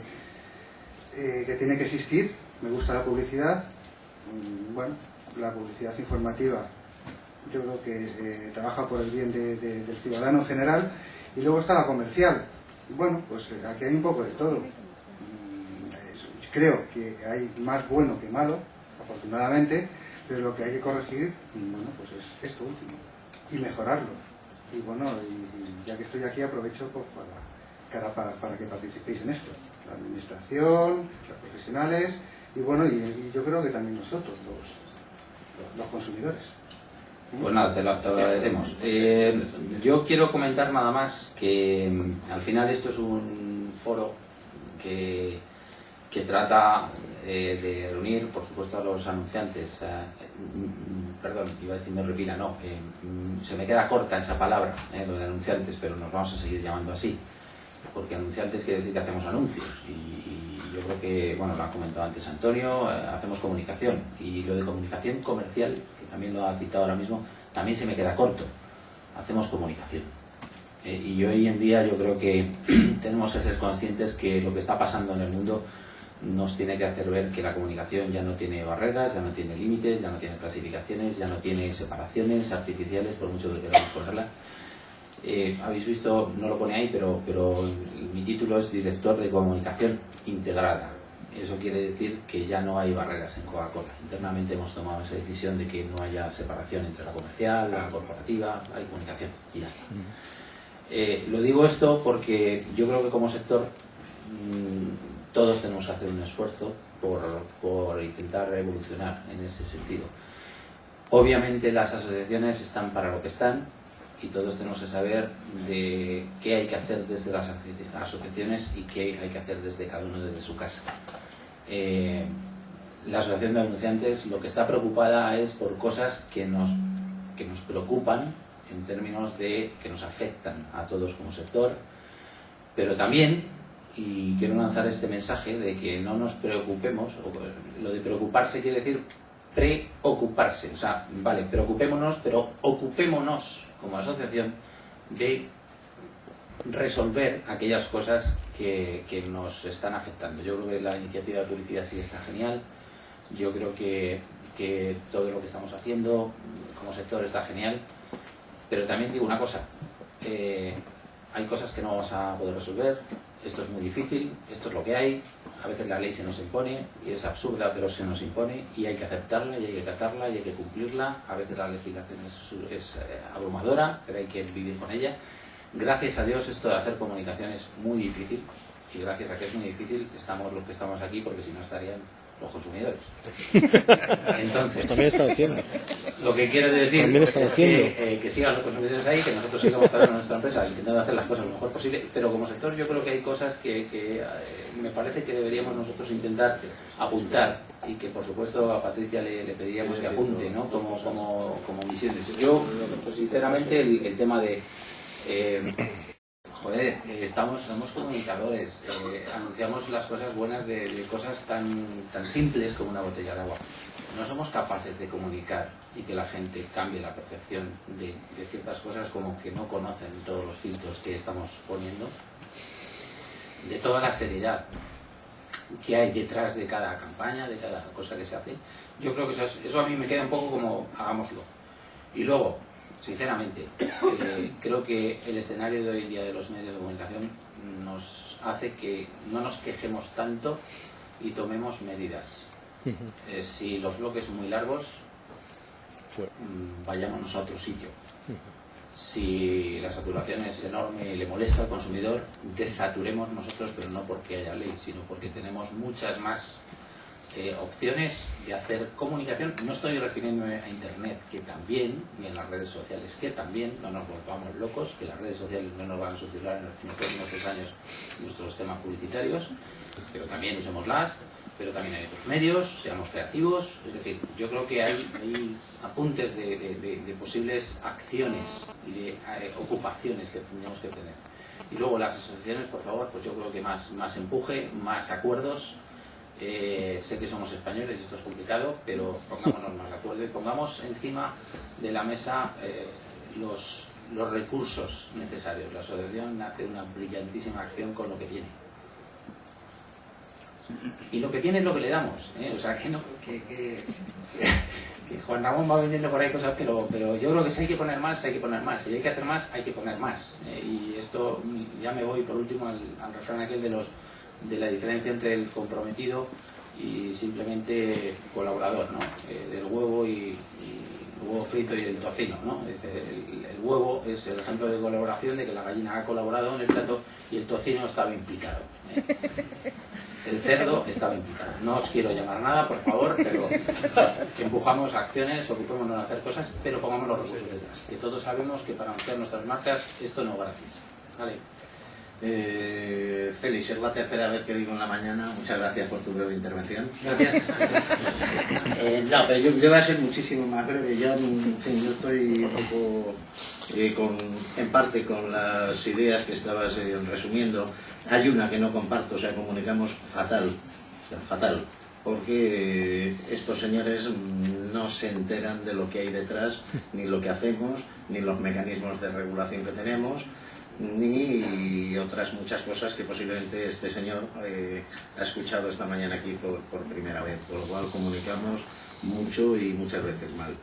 que tiene que existir. Me gusta la publicidad. Bueno, la publicidad informativa yo creo que trabaja por el bien del ciudadano en general, y luego está la comercial. Bueno, pues aquí hay un poco de todo. Creo que hay más bueno que malo, afortunadamente, pero lo que hay que corregir, bueno, pues es esto último, y mejorarlo. Y bueno, y ya que estoy aquí, aprovecho pues, para que participéis en esto, la administración, los profesionales, y bueno, y yo creo que también nosotros, los consumidores. Pues nada, te lo agradecemos. Yo quiero comentar nada más que al final esto es un foro que trata de reunir, por supuesto, a los anunciantes. Perdón, iba a decir me repila, no. Se me queda corta esa palabra, lo de anunciantes, pero nos vamos a seguir llamando así. Porque anunciantes quiere decir que hacemos anuncios. Y yo creo que, bueno, lo ha comentado antes Antonio, hacemos comunicación. Y lo de comunicación comercial, que también lo ha citado ahora mismo, también se me queda corto. Hacemos comunicación. Y hoy en día yo creo que tenemos que ser conscientes que lo que está pasando en el mundo nos tiene que hacer ver que la comunicación ya no tiene barreras, ya no tiene límites, ya no tiene clasificaciones, ya no tiene separaciones artificiales, por mucho que queramos ponerla. Habéis visto, no lo pone ahí, pero mi título es Director de Comunicación Integrada. Eso quiere decir que ya no hay barreras en Coca-Cola. Internamente hemos tomado esa decisión de que no haya separación entre la comercial, la corporativa, hay comunicación y ya está. Lo digo esto porque yo creo que como sector todos tenemos que hacer un esfuerzo por intentar evolucionar en ese sentido. Obviamente las asociaciones están para lo que están y todos tenemos que saber de qué hay que hacer desde las asociaciones y qué hay que hacer desde cada uno desde su casa. La asociación de anunciantes lo que está preocupada es por cosas que nos preocupan en términos de que nos afectan a todos como sector, pero también, y quiero lanzar este mensaje de que no nos preocupemos, o lo de preocuparse quiere decir preocuparse, o sea, vale, preocupémonos, pero ocupémonos como asociación de resolver aquellas cosas que nos están afectando. Yo creo que la iniciativa de publicidad sí está genial, yo creo que todo lo que estamos haciendo como sector está genial, pero también digo una cosa, hay cosas que no vamos a poder resolver, esto es muy difícil, esto es lo que hay, a veces la ley se nos impone y es absurda, pero se nos impone y hay que aceptarla y hay que acatarla y hay que cumplirla. A veces la legislación es abrumadora, pero hay que vivir con ella. Gracias a Dios esto de hacer comunicación es muy difícil y gracias a que es muy difícil estamos los que estamos aquí, porque si no estarían los consumidores. Entonces, pues también está haciendo. Lo que quiero decir es que sigan los consumidores ahí, que nosotros sigamos en nuestra empresa intentando hacer las cosas lo mejor posible, pero como sector yo creo que hay cosas que me parece que deberíamos nosotros intentar apuntar y que por supuesto a Patricia le pediríamos que apunte, ¿no? como misiones. Yo, pues, sinceramente, el tema de somos comunicadores, anunciamos las cosas buenas de cosas tan simples como una botella de agua. No somos capaces de comunicar y que la gente cambie la percepción de ciertas cosas, como que no conocen todos los filtros que estamos poniendo, de toda la seriedad que hay detrás de cada campaña, de cada cosa que se hace. Yo creo que eso a mí me queda un poco como hagámoslo. Y luego, sinceramente, creo que el escenario de hoy en día de los medios de comunicación nos hace que no nos quejemos tanto y tomemos medidas. Si los bloques son muy largos, vayámonos a otro sitio. Si la saturación es enorme y le molesta al consumidor, desaturemos nosotros, pero no porque haya ley, sino porque tenemos muchas más opciones de hacer comunicación. No estoy refiriéndome a Internet, que también, ni en las redes sociales, que también, no nos volvamos locos, que las redes sociales no nos van a solucionar en los próximos 3 años nuestros temas publicitarios, pero también usémoslas, pero también hay otros medios, seamos creativos. Es decir, yo creo que hay apuntes de posibles acciones y de ocupaciones que tendríamos que tener. Y luego las asociaciones, por favor, pues yo creo que más empuje, más acuerdos. Sé que somos españoles y esto es complicado, pero pongámonos más de acuerdo y pongamos encima de la mesa los recursos necesarios. La asociación hace una brillantísima acción con lo que tiene. Y lo que tiene es lo que le damos, ¿eh? O sea, que Juan Ramón va vendiendo por ahí cosas, pero yo creo que si hay que poner más, hay que poner más. Si hay que hacer más, hay que poner más. Y esto, ya me voy por último al refrán aquel de la diferencia entre el comprometido y simplemente colaborador, ¿no? Del huevo y el huevo frito y el tocino, ¿no? El huevo es el ejemplo de colaboración, de que la gallina ha colaborado en el plato y el tocino estaba implicado, ¿eh? El cerdo estaba implicado. No os quiero llamar nada, por favor, pero que empujamos acciones, ocupémonos de hacer cosas, pero pongamos los recursos detrás. Que todos sabemos que para anunciar nuestras marcas esto no es gratis. ¿Vale? Félix, es la tercera vez que digo en la mañana. Muchas gracias por tu breve intervención. Gracias. No, pero yo voy a ser muchísimo más breve. Yo estoy un poco en parte con las ideas que estabas resumiendo. Hay una que no comparto, o sea, comunicamos fatal, porque estos señores no se enteran de lo que hay detrás, ni lo que hacemos, ni los mecanismos de regulación que tenemos, ni otras muchas cosas que posiblemente este señor ha escuchado esta mañana aquí por primera vez, por lo cual comunicamos mucho y muchas veces mal.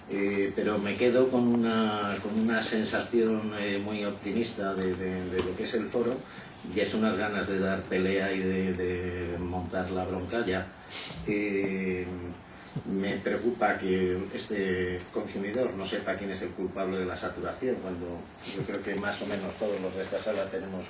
Pero me quedo con una sensación muy optimista de lo que es el foro, y es unas ganas de dar pelea y de montar la bronca ya. Me preocupa que este consumidor no sepa quién es el culpable de la saturación, cuando yo creo que más o menos todos los de esta sala tenemos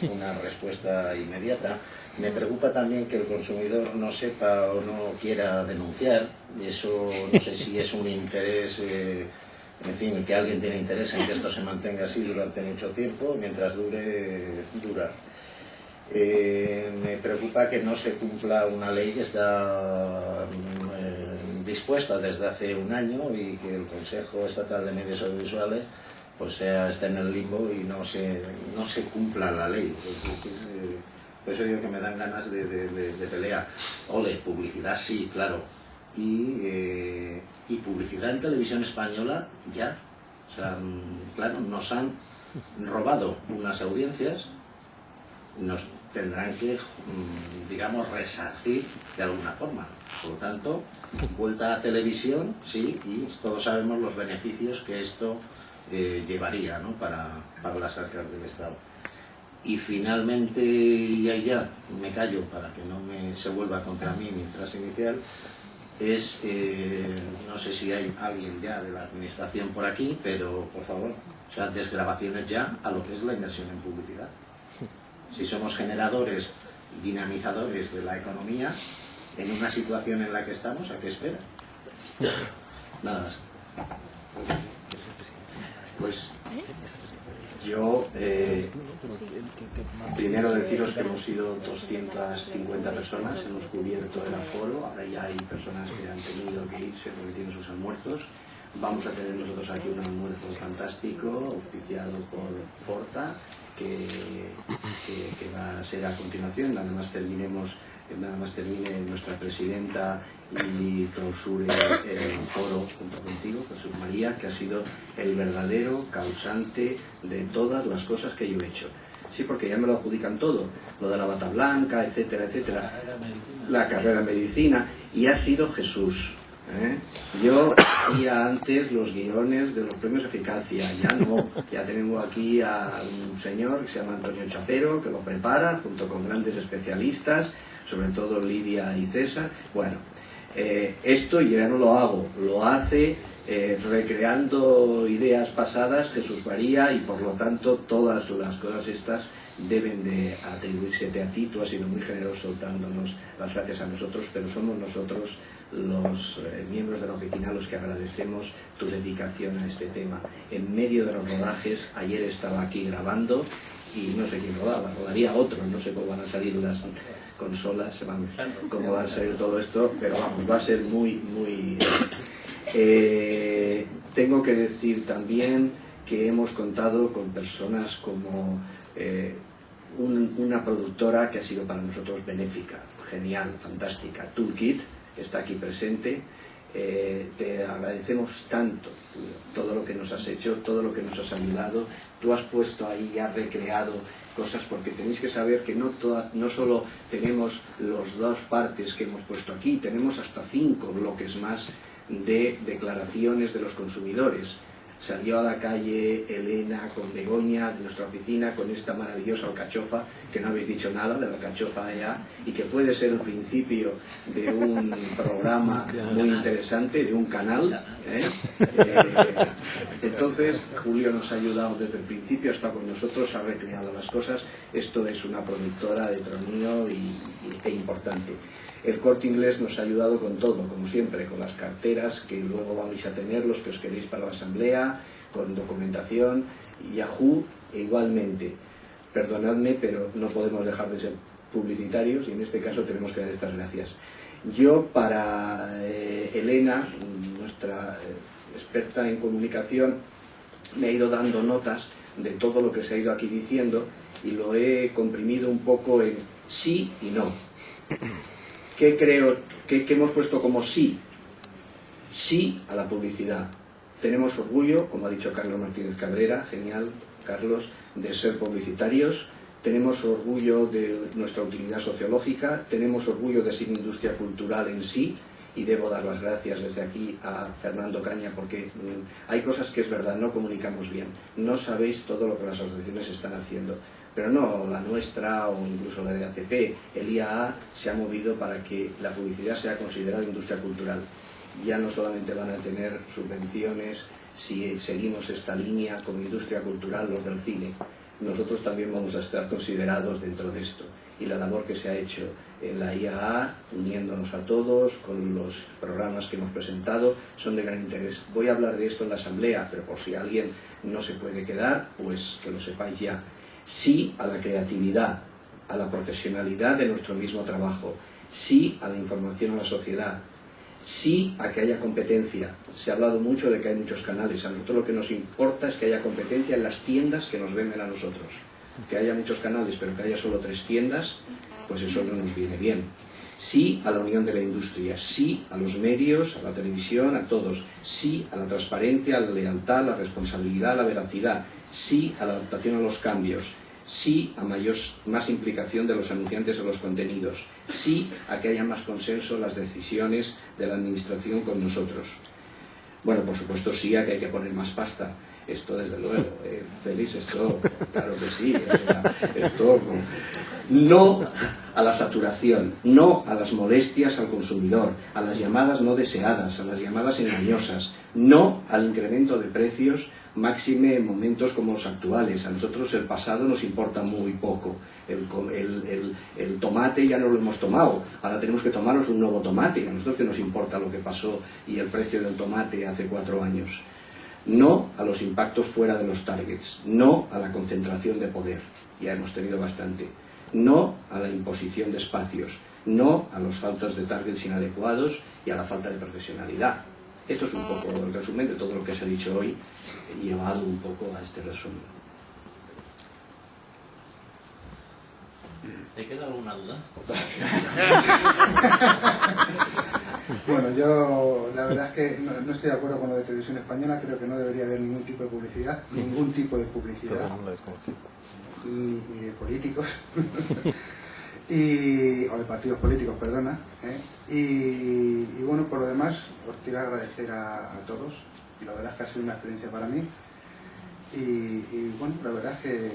una respuesta inmediata. Me preocupa también que el consumidor no sepa o no quiera denunciar. Eso no sé si es un interés, en fin, que alguien tiene interés en que esto se mantenga así durante mucho tiempo, mientras dura. Me preocupa que no se cumpla una ley que está dispuesta desde hace un año y que el Consejo Estatal de Medios Audiovisuales pues esté en el limbo y no se cumpla la ley. Por eso digo que me dan ganas de pelear. Ole, publicidad sí, claro. Y publicidad en televisión española ya. O sea, claro, nos han robado unas audiencias, nos tendrán que, digamos, resarcir de alguna forma. Por lo tanto, vuelta a televisión, sí, y todos sabemos los beneficios que esto llevaría, ¿no? para las arcas del Estado. Y finalmente, y ahí ya me callo para que no se vuelva contra mí mi frase inicial, es, no sé si hay alguien ya de la administración por aquí, pero por favor, o sea, desgravaciones ya a lo que es la inversión en publicidad. Si somos generadores, dinamizadores de la economía, en una situación en la que estamos, ¿a qué espera? Nada más. Pues yo primero deciros que hemos sido 250 personas, hemos cubierto el aforo, ahora ya hay personas que han tenido que irse porque tienen sus almuerzos. Vamos a tener nosotros aquí un almuerzo fantástico, auspiciado por Forta, que va a ser a continuación, nada más termine nuestra presidenta y clausure el foro junto contigo, Jesús María, que ha sido el verdadero causante de todas las cosas que yo he hecho. Sí, porque ya me lo adjudican todo, lo de la bata blanca, etcétera, etcétera, la carrera de medicina, y ha sido Jesús. Yo hacía antes los guiones de los premios Eficacia, ya no, ya tenemos aquí a un señor que se llama Antonio Chapero, que lo prepara junto con grandes especialistas, sobre todo Lidia y César. Bueno, esto yo ya no lo hago, lo hace recreando ideas pasadas, Jesús María, y por lo tanto todas las cosas estas deben de atribuírsete a ti. Tú has sido muy generoso dándonos las gracias a nosotros, pero somos nosotros los miembros de la oficina los que agradecemos tu dedicación a este tema. En medio de los rodajes, ayer estaba aquí grabando y no sé quién rodaba, rodaría otro, no sé cómo van a salir las consolas, vamos, cómo va a salir todo esto, pero vamos, va a ser muy... tengo que decir también que hemos contado con personas como una productora que ha sido para nosotros benéfica, genial, fantástica, Toolkit, está aquí presente. Te agradecemos tanto todo lo que nos has hecho, todo lo que nos has ayudado. Tú has puesto ahí y has recreado cosas, porque tenéis que saber que no solo tenemos los dos partes que hemos puesto aquí, tenemos hasta 5 bloques más de declaraciones de los consumidores. Salió a la calle Elena con Begoña de nuestra oficina con esta maravillosa alcachofa, que no habéis dicho nada de la alcachofa allá, y que puede ser el principio de un programa muy interesante, de un canal, entonces Julio nos ha ayudado desde el principio, ha estado con nosotros, ha recreado las cosas. Esto es una productora de Tronino e importante. El Corte Inglés nos ha ayudado con todo, como siempre, con las carteras que luego vais a tener, los que os queréis para la asamblea, con documentación. Yahoo igualmente. Perdonadme, pero no podemos dejar de ser publicitarios y en este caso tenemos que dar estas gracias. Yo, para Elena, nuestra experta en comunicación, me he ido dando notas de todo lo que se ha ido aquí diciendo y lo he comprimido un poco en sí y no. ¿Qué creo que hemos puesto como sí? Sí a la publicidad. Tenemos orgullo, como ha dicho Carlos Martínez Cabrera, genial, Carlos, de ser publicitarios. Tenemos orgullo de nuestra utilidad sociológica, tenemos orgullo de ser industria cultural en sí, y debo dar las gracias desde aquí a Fernando Caña, porque hay cosas que es verdad, no comunicamos bien, no sabéis todo lo que las asociaciones están haciendo. Pero no, la nuestra o incluso la de ACP, el IAA se ha movido para que la publicidad sea considerada industria cultural. Ya no solamente van a tener subvenciones si seguimos esta línea como industria cultural los del cine, nosotros también vamos a estar considerados dentro de esto. Y la labor que se ha hecho en la IAA, uniéndonos a todos, con los programas que hemos presentado, son de gran interés. Voy a hablar de esto en la asamblea, pero por si alguien no se puede quedar, pues que lo sepáis ya. Sí a la creatividad, a la profesionalidad de nuestro mismo trabajo, sí a la información a la sociedad, sí a que haya competencia. Se ha hablado mucho de que hay muchos canales, a nosotros lo que nos importa es que haya competencia en las tiendas que nos venden a nosotros. Que haya muchos canales, pero que haya solo 3 tiendas, pues eso no nos viene bien. Sí a la unión de la industria, sí a los medios, a la televisión, a todos, sí a la transparencia, a la lealtad, a la responsabilidad, a la veracidad, sí a la adaptación a los cambios, sí a más implicación de los anunciantes en los contenidos, sí a que haya más consenso en las decisiones de la administración con nosotros. Bueno, por supuesto sí a que hay que poner más pasta. Esto desde luego, Félix, esto claro que sí, o sea, esto no a la saturación, no a las molestias al consumidor, a las llamadas no deseadas, a las llamadas engañosas, no al incremento de precios, máxime en momentos como los actuales. A nosotros el pasado nos importa muy poco, el tomate ya no lo hemos tomado, ahora tenemos que tomarnos un nuevo tomate, a nosotros que nos importa lo que pasó y el precio del tomate hace 4 años. No a los impactos fuera de los targets, no a la concentración de poder, ya hemos tenido bastante, no a la imposición de espacios, no a las faltas de targets inadecuados y a la falta de profesionalidad. Esto es un poco el resumen de todo lo que se ha dicho hoy, llevado un poco a este resumen. ¿Te queda alguna duda? Bueno, yo la verdad es que no estoy de acuerdo con lo de Televisión Española, creo que no debería haber ningún tipo de publicidad, ni de políticos, o de partidos políticos, perdona. Y bueno, por lo demás, os quiero agradecer a todos, la verdad es que ha sido una experiencia para mí. Y bueno, la verdad es que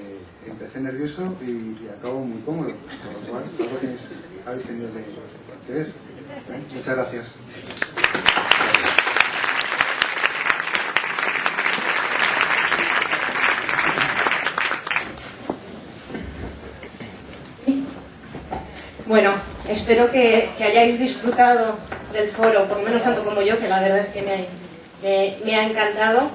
empecé nervioso y acabo muy cómodo, por lo cual algo habéis tenido que ver. Muchas gracias. Bueno, espero que hayáis disfrutado del foro, por lo menos tanto como yo, que la verdad es que me ha encantado.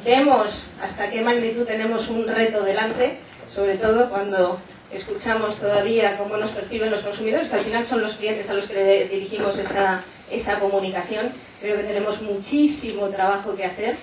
Vemos hasta qué magnitud tenemos un reto delante, sobre todo cuando escuchamos todavía cómo nos perciben los consumidores, que al final son los clientes a los que le dirigimos esa comunicación. Creo que tenemos muchísimo trabajo que hacer.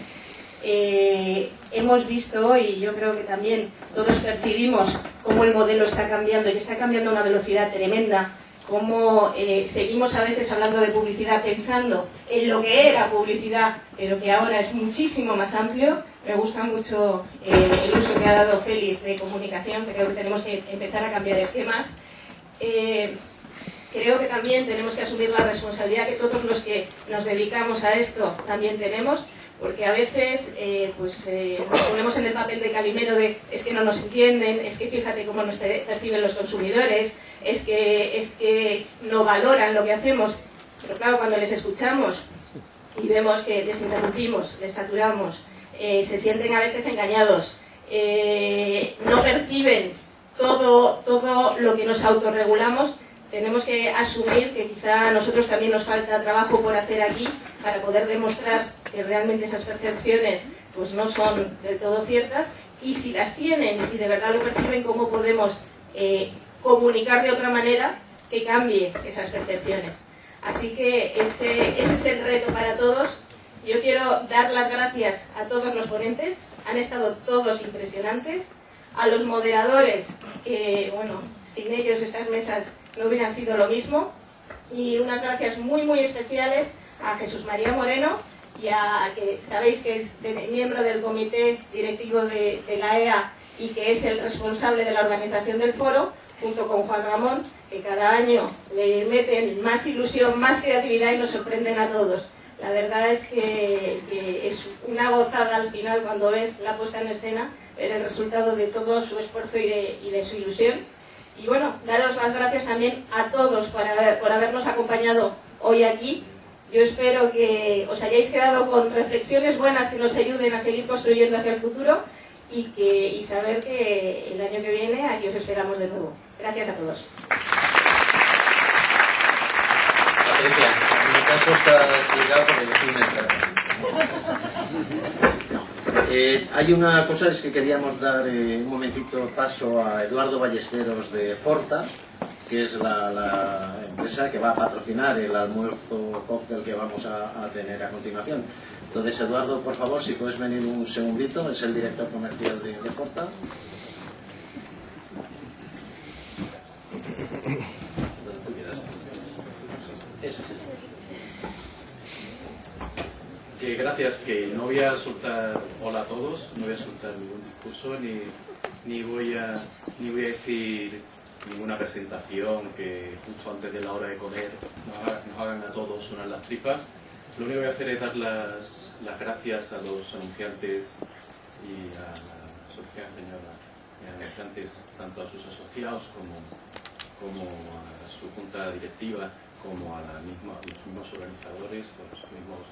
Hemos visto, y yo creo que también todos percibimos, cómo el modelo está cambiando, y está cambiando a una velocidad tremenda, cómo seguimos a veces hablando de publicidad pensando en lo que era publicidad, pero que ahora es muchísimo más amplio. Me gusta mucho el uso que ha dado Félix de comunicación. Creo que tenemos que empezar a cambiar esquemas. Creo que también tenemos que asumir la responsabilidad que todos los que nos dedicamos a esto también tenemos, porque a veces nos ponemos en el papel de calimero de es que no nos entienden, es que fíjate cómo nos perciben los consumidores, es que no valoran lo que hacemos. Pero claro, cuando les escuchamos y vemos que les interrumpimos, les saturamos, se sienten a veces engañados, no perciben todo lo que nos autorregulamos, tenemos que asumir que quizá a nosotros también nos falta trabajo por hacer aquí para poder demostrar que realmente esas percepciones pues no son del todo ciertas, y si las tienen y si de verdad lo perciben, cómo podemos comunicar de otra manera que cambie esas percepciones. Así que ese es el reto para todos. Yo quiero dar las gracias a todos los ponentes, han estado todos impresionantes, a los moderadores, que bueno, sin ellos estas mesas no hubieran sido lo mismo, y unas gracias muy muy especiales a Jesús María Moreno, y que sabéis que es miembro del comité directivo de la EA y que es el responsable de la organización del foro, junto con Juan Ramón, que cada año le meten más ilusión, más creatividad y nos sorprenden a todos. La verdad es que es una gozada al final cuando ves la puesta en escena, ver el resultado de todo su esfuerzo y de su ilusión. Y bueno, daros las gracias también a todos por habernos acompañado hoy aquí. Yo espero que os hayáis quedado con reflexiones buenas que nos ayuden a seguir construyendo hacia el futuro y saber que el año que viene aquí os esperamos de nuevo. Gracias a todos. Patricia, en mi caso está explicado porque yo soy una enfermera. Hay una cosa, es que queríamos dar un momentito paso a Eduardo Ballesteros de Forta, que es la empresa que va a patrocinar el almuerzo cóctel que vamos a tener a continuación. Entonces, Eduardo, por favor, si puedes venir un segundito, es el director comercial de Forta. Gracias, que no voy a soltar hola a todos, no voy a soltar ningún discurso ni voy a decir ninguna presentación que justo antes de la hora de comer nos hagan a todos sonar las tripas. Lo único que voy a hacer es dar las gracias a los anunciantes y a la Asociación Española de Anunciantes, tanto a sus asociados como a su junta directiva, como a los mismos organizadores, los mismos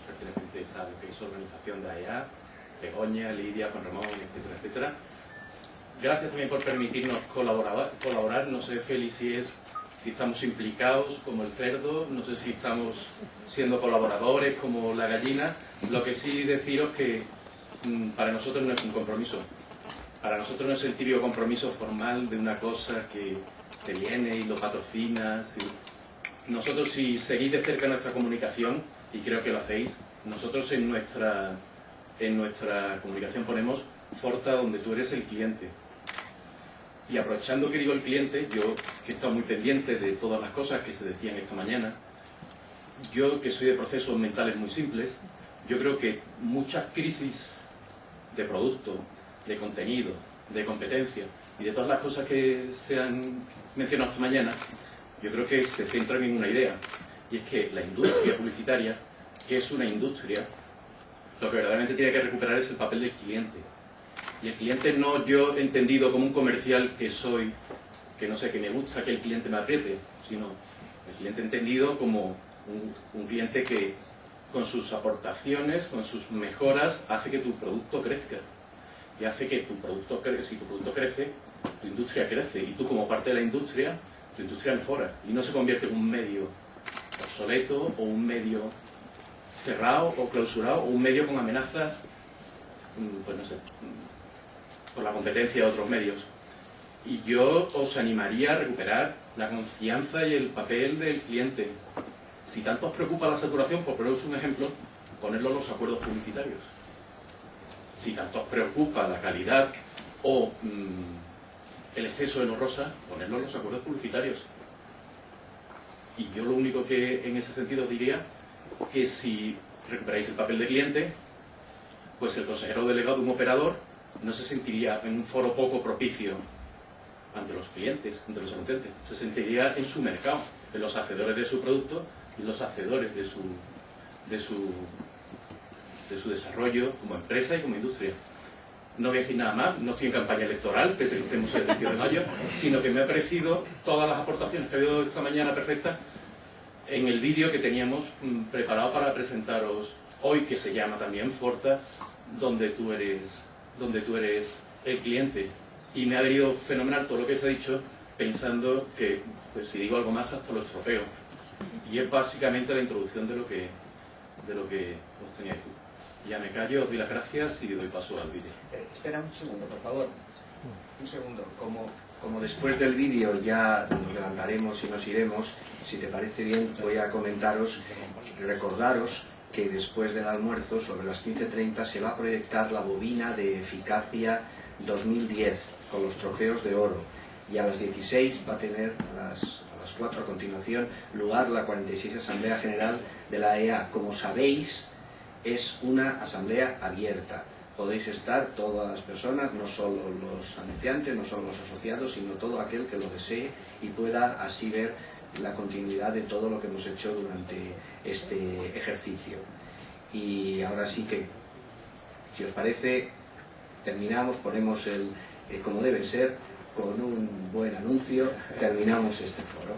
pertenecientes a lo que es organización de AEA, Begoña, Lidia, Juan Ramón, etcétera, etcétera. Gracias también por permitirnos colaborar. No sé, Félix, si estamos implicados como el cerdo, no sé si estamos siendo colaboradores como la gallina. Lo que sí deciros que para nosotros no es un compromiso. Para nosotros no es el típico compromiso formal de una cosa que te viene y lo patrocinas. Nosotros, si seguís de cerca nuestra comunicación, y creo que lo hacéis, nosotros en nuestra comunicación ponemos Forta donde tú eres el cliente. Y aprovechando que digo el cliente, yo que he estado muy pendiente de todas las cosas que se decían esta mañana, yo que soy de procesos mentales muy simples, yo creo que muchas crisis de producto, de contenido, de competencia y de todas las cosas que se han mencionado esta mañana, yo creo que se centran en una idea, y es que la industria publicitaria, que es una industria, lo que verdaderamente tiene que recuperar es el papel del cliente. Y el cliente no yo entendido como un comercial que soy, que no sé, que me gusta que el cliente me apriete, sino el cliente entendido como un cliente que con sus aportaciones, con sus mejoras, hace que tu producto crezca. Y hace que tu producto crezca. Si tu producto crece, tu industria crece y tú como parte de la industria, tu industria mejora y no se convierte en un medio obsoleto o un medio cerrado o clausurado o un medio con amenazas, pues no sé, por la competencia de otros medios. Y yo os animaría a recuperar la confianza y el papel del cliente. Si tanto os preocupa la saturación, por poneros un ejemplo, ponerlo en los acuerdos publicitarios. Si tanto os preocupa la calidad o el exceso de lo rosa, ponerlo en los acuerdos publicitarios. Y yo lo único que en ese sentido os diría que si recuperáis el papel de cliente, pues el consejero delegado de un operador no se sentiría en un foro poco propicio ante los clientes, ante los anunciantes. Se sentiría en su mercado, en los hacedores de su producto y los hacedores de su desarrollo como empresa y como industria. No voy a decir nada más, no estoy en campaña electoral, pese a que estemos el 22 de mayo, sino que me ha parecido todas las aportaciones que ha habido esta mañana perfectas en el vídeo que teníamos preparado para presentaros hoy, que se llama también Forta, donde tú eres el cliente. Y me ha venido fenomenal todo lo que se ha dicho, pensando que, pues si digo algo más, hasta lo estropeo. Y es básicamente la introducción de lo que os teníais. Ya me callo, os doy las gracias y doy paso al vídeo. Espera un segundo, por favor. Un segundo. Como después del vídeo ya nos levantaremos y nos iremos, si te parece bien, voy a comentaros, recordaros que después del almuerzo, sobre las 15:30, se va a proyectar la bobina de eficacia 2010 con los trofeos de oro. Y a las 16 va a tener, a las 4 a continuación, lugar la 46 Asamblea General de la AEA. Como sabéis, es una asamblea abierta. Podéis estar todas las personas, no solo los anunciantes, no solo los asociados, sino todo aquel que lo desee y pueda así ver la continuidad de todo lo que hemos hecho durante este ejercicio. Y ahora sí que, si os parece, terminamos, ponemos como debe ser, con un buen anuncio, terminamos este foro.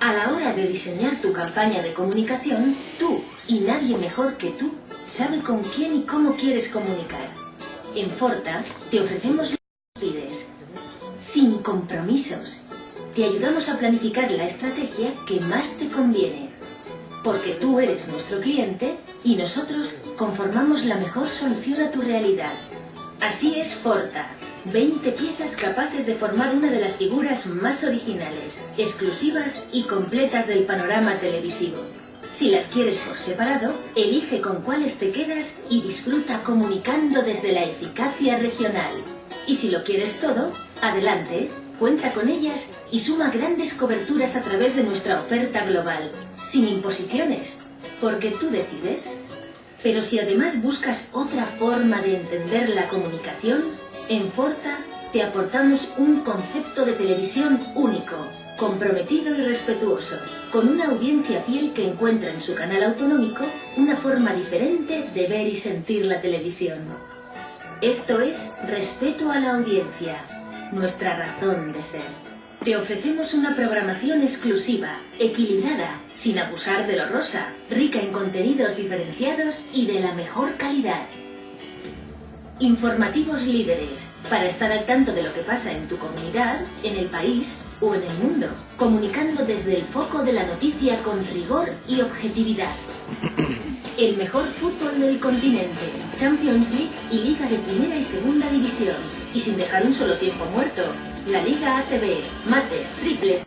A la hora de diseñar tu campaña de comunicación, tú y nadie mejor que tú sabe con quién y cómo quieres comunicar. En Forta te ofrecemos lo que pides, sin compromisos. Te ayudamos a planificar la estrategia que más te conviene. Porque tú eres nuestro cliente y nosotros conformamos la mejor solución a tu realidad. Así es Forta. 20 piezas capaces de formar una de las figuras más originales, exclusivas y completas del panorama televisivo. Si las quieres por separado, elige con cuáles te quedas y disfruta comunicando desde la eficacia regional. Y si lo quieres todo, adelante, cuenta con ellas y suma grandes coberturas a través de nuestra oferta global, sin imposiciones, porque tú decides. Pero si además buscas otra forma de entender la comunicación, en Forta te aportamos un concepto de televisión único, comprometido y respetuoso, con una audiencia fiel que encuentra en su canal autonómico una forma diferente de ver y sentir la televisión. Esto es respeto a la audiencia, nuestra razón de ser. Te ofrecemos una programación exclusiva, equilibrada, sin abusar de lo rosa, rica en contenidos diferenciados y de la mejor calidad. Informativos líderes, para estar al tanto de lo que pasa en tu comunidad, en el país o en el mundo, comunicando desde el foco de la noticia con rigor y objetividad. El mejor fútbol del continente, Champions League y Liga de Primera y Segunda División. Y sin dejar un solo tiempo muerto, la Liga ACB, mates, triples...